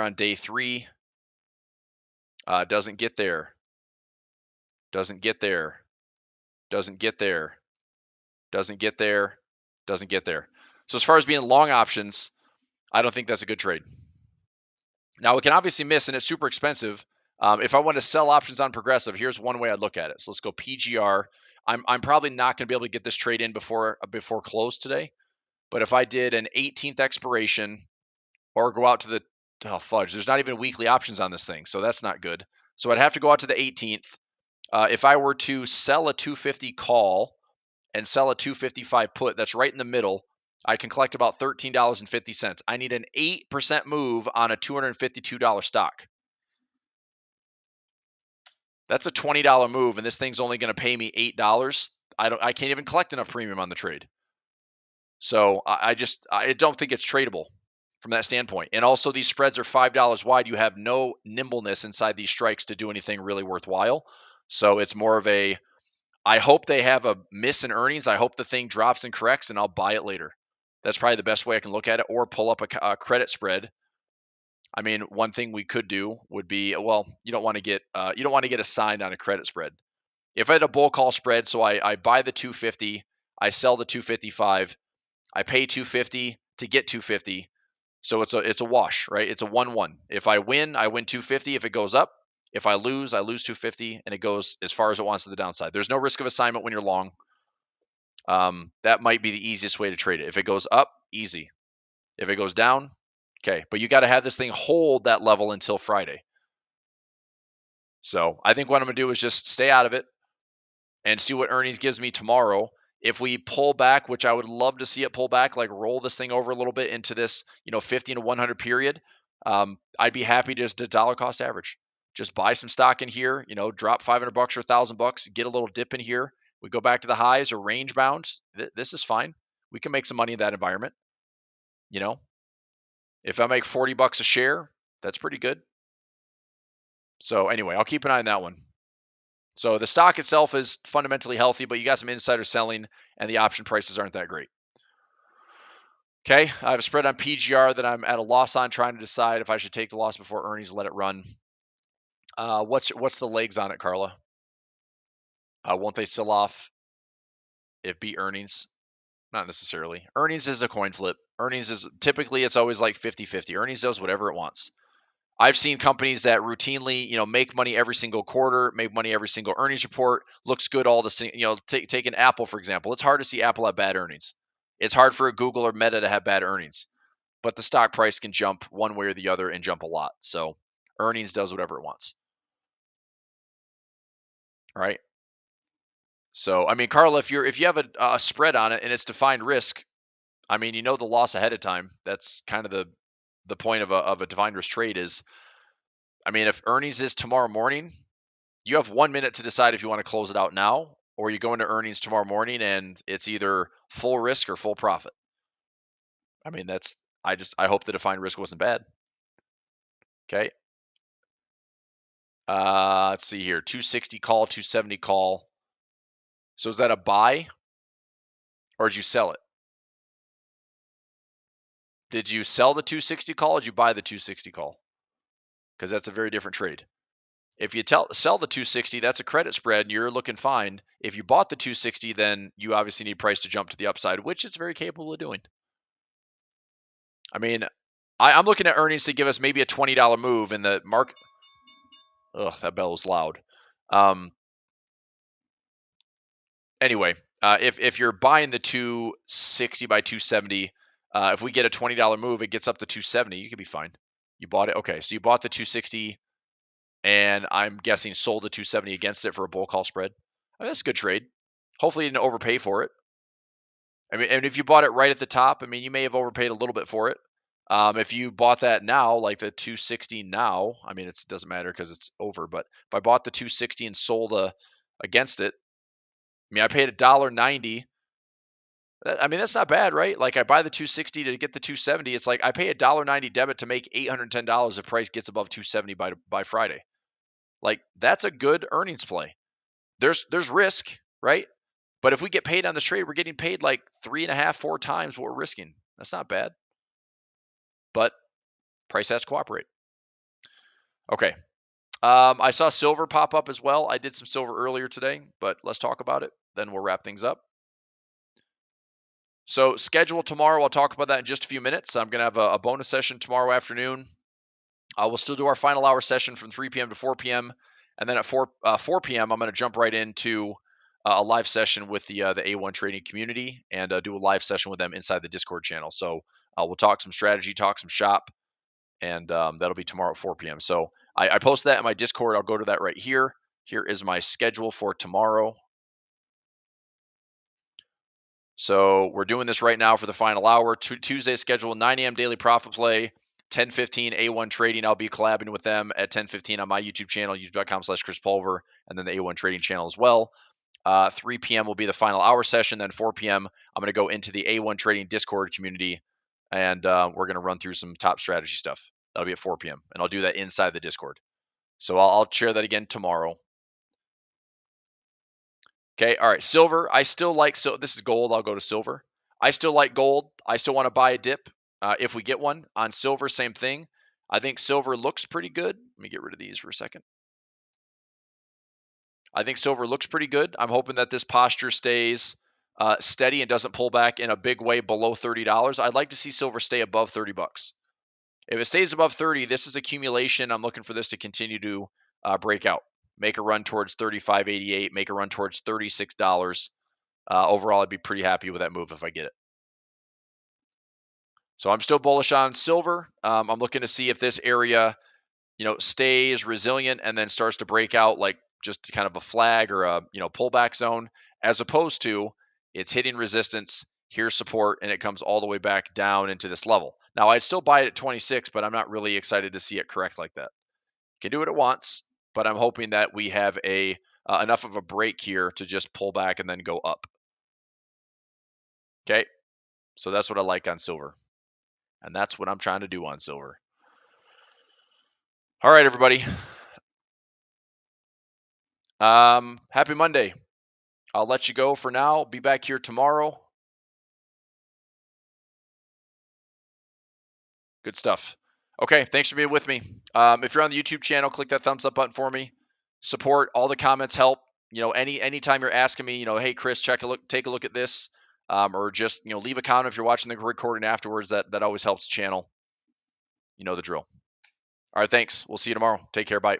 on day 3. Doesn't get there. Doesn't get there. So as far as being long options, I don't think that's a good trade. Now, we can obviously miss, and it's super expensive. If I want to sell options on Progressive, here's one way I'd look at it. So let's go PGR. I'm probably not going to be able to get this trade in before close today. But if I did an 18th expiration or go out to the there's not even weekly options on this thing, so that's not good. So I'd have to go out to the 18th. If I were to sell a 250 call and sell a 255 put, that's right in the middle, I can collect about $13.50. I need an 8% move on a $252 stock. That's a $20 move, and this thing's only going to pay me $8. I can't even collect enough premium on the trade. So I don't think it's tradable from that standpoint. And also, these spreads are $5 wide. You have no nimbleness inside these strikes to do anything really worthwhile. So it's more of a, I hope they have a miss in earnings. I hope the thing drops and corrects, and I'll buy it later. That's probably the best way I can look at it, or pull up a credit spread. I mean, one thing we could do would be, well, you don't want to get assigned on a credit spread. If I had a bull call spread, so I buy the 250, I sell the 255, I pay 250 to get 250. So it's a wash, right? It's a 1-1. If I win 250. If it goes up, if I lose 250, and it goes as far as it wants to the downside. There's no risk of assignment when you're long. That might be the easiest way to trade it. If it goes up, easy. If it goes down, okay. But you got to have this thing hold that level until Friday. So I think what I'm going to do is just stay out of it. and see what earnings gives me tomorrow. If we pull back, which I would love to see it pull back, like roll this thing over a little bit into this, 50 to 100 period, I'd be happy just to dollar cost average. Just buy some stock in here, drop $500 or $1,000, get a little dip in here. We go back to the highs or range bounds. This is fine. We can make some money in that environment. If I make $40 a share, that's pretty good. So anyway, I'll keep an eye on that one. So the stock itself is fundamentally healthy, but you got some insider selling and the option prices aren't that great. Okay, I have a spread on PGR that I'm at a loss on, trying to decide if I should take the loss before earnings, let it run. What's the legs on it, Carla? Won't they sell off if beat earnings? Not necessarily. Earnings is a coin flip. Earnings is typically, it's always like 50-50. Earnings does whatever it wants. I've seen companies that routinely, make money every single quarter, make money every single earnings report, looks good all the, take an Apple, for example. It's hard to see Apple have bad earnings. It's hard for a Google or Meta to have bad earnings, but the stock price can jump one way or the other and jump a lot. So earnings does whatever it wants. All right. So, Carla, if you have a spread on it and it's defined risk, the loss ahead of time. That's kind of the point of a defined risk trade is, if earnings is tomorrow morning, you have 1 minute to decide if you want to close it out now, or you go into earnings tomorrow morning and it's either full risk or full profit. I hope the defined risk wasn't bad. Okay. Let's see here. 260 call, 270 call. So is that a buy or did you sell it? Did you sell the 260 call or did you buy the 260 call? Because that's a very different trade. If you sell the 260, that's a credit spread and you're looking fine. If you bought the 260, then you obviously need price to jump to the upside, which it's very capable of doing. I'm looking at earnings to give us maybe a $20 move in the market. Ugh, that bell is loud. Anyway, if you're buying the 260 by 270, if we get a $20 move, it gets up to 270. You could be fine. You bought it. Okay, so you bought the 260, and I'm guessing sold the 270 against it for a bull call spread. That's a good trade. Hopefully, you didn't overpay for it. And if you bought it right at the top, you may have overpaid a little bit for it. If you bought that now, like the 260 now, it doesn't matter because it's over. But if I bought the 260 and sold against it, I paid $1.90. That's not bad, right? Like I buy the 260 to get the 270. It's like I pay $1.90 debit to make $810 if price gets above 270 by Friday. Like that's a good earnings play. There's risk, right? But if we get paid on this trade, we're getting paid like 3.5, 4 times what we're risking. That's not bad. But price has to cooperate. Okay. I saw silver pop up as well. I did some silver earlier today, but let's talk about it. Then we'll wrap things up. So schedule tomorrow, I'll talk about that in just a few minutes. I'm going to have a bonus session tomorrow afternoon. We'll still do our final hour session from 3 p.m. to 4 p.m. And then at 4 p.m., I'm going to jump right into a live session with the A1 trading community and do a live session with them inside the Discord channel. So we'll talk some strategy, talk some shop, and that'll be tomorrow at 4 p.m. So I posted that in my Discord. I'll go to that right here. Here is my schedule for tomorrow. So we're doing this right now for the final hour. Tuesday schedule, 9 a.m. daily profit play, 10:15 A1 trading. I'll be collabing with them at 10:15 on my YouTube channel, youtube.com/Chris Pulver, and then the A1 trading channel as well. 3 p.m. will be the final hour session. Then 4 p.m. I'm going to go into the A1 trading Discord community, and we're going to run through some top strategy stuff. That'll be at 4 p.m. and I'll do that inside the Discord. So I'll share that again tomorrow. Okay, all right, silver. I still like, so this is gold. I'll go to silver. I still like gold. I still want to buy a dip if we get one. On silver, same thing. I think silver looks pretty good. Let me get rid of these for a second. I think silver looks pretty good. I'm hoping that this posture stays steady and doesn't pull back in a big way below $30. I'd like to see silver stay above $30. If it stays above 30, this is accumulation. I'm looking for this to continue to break out. Make a run towards $35.88, make a run towards $36. Overall, I'd be pretty happy with that move if I get it. So I'm still bullish on silver. I'm looking to see if this area, stays resilient and then starts to break out like just kind of a flag or a pullback zone, as opposed to it's hitting resistance, here's support, and it comes all the way back down into this level. Now, I'd still buy it at 26, but I'm not really excited to see it correct like that. Can do what it wants, but I'm hoping that we have a enough of a break here to just pull back and then go up. Okay, so that's what I like on silver, and that's what I'm trying to do on silver. All right, everybody. Happy Monday. I'll let you go for now. Be back here tomorrow. Good stuff. Okay, thanks for being with me. If you're on the YouTube channel, click that thumbs up button for me. Support, all the comments help. Anytime you're asking me, hey Chris, take a look at this, or just leave a comment if you're watching the recording afterwards. That always helps the channel. You know the drill. All right, thanks. We'll see you tomorrow. Take care. Bye.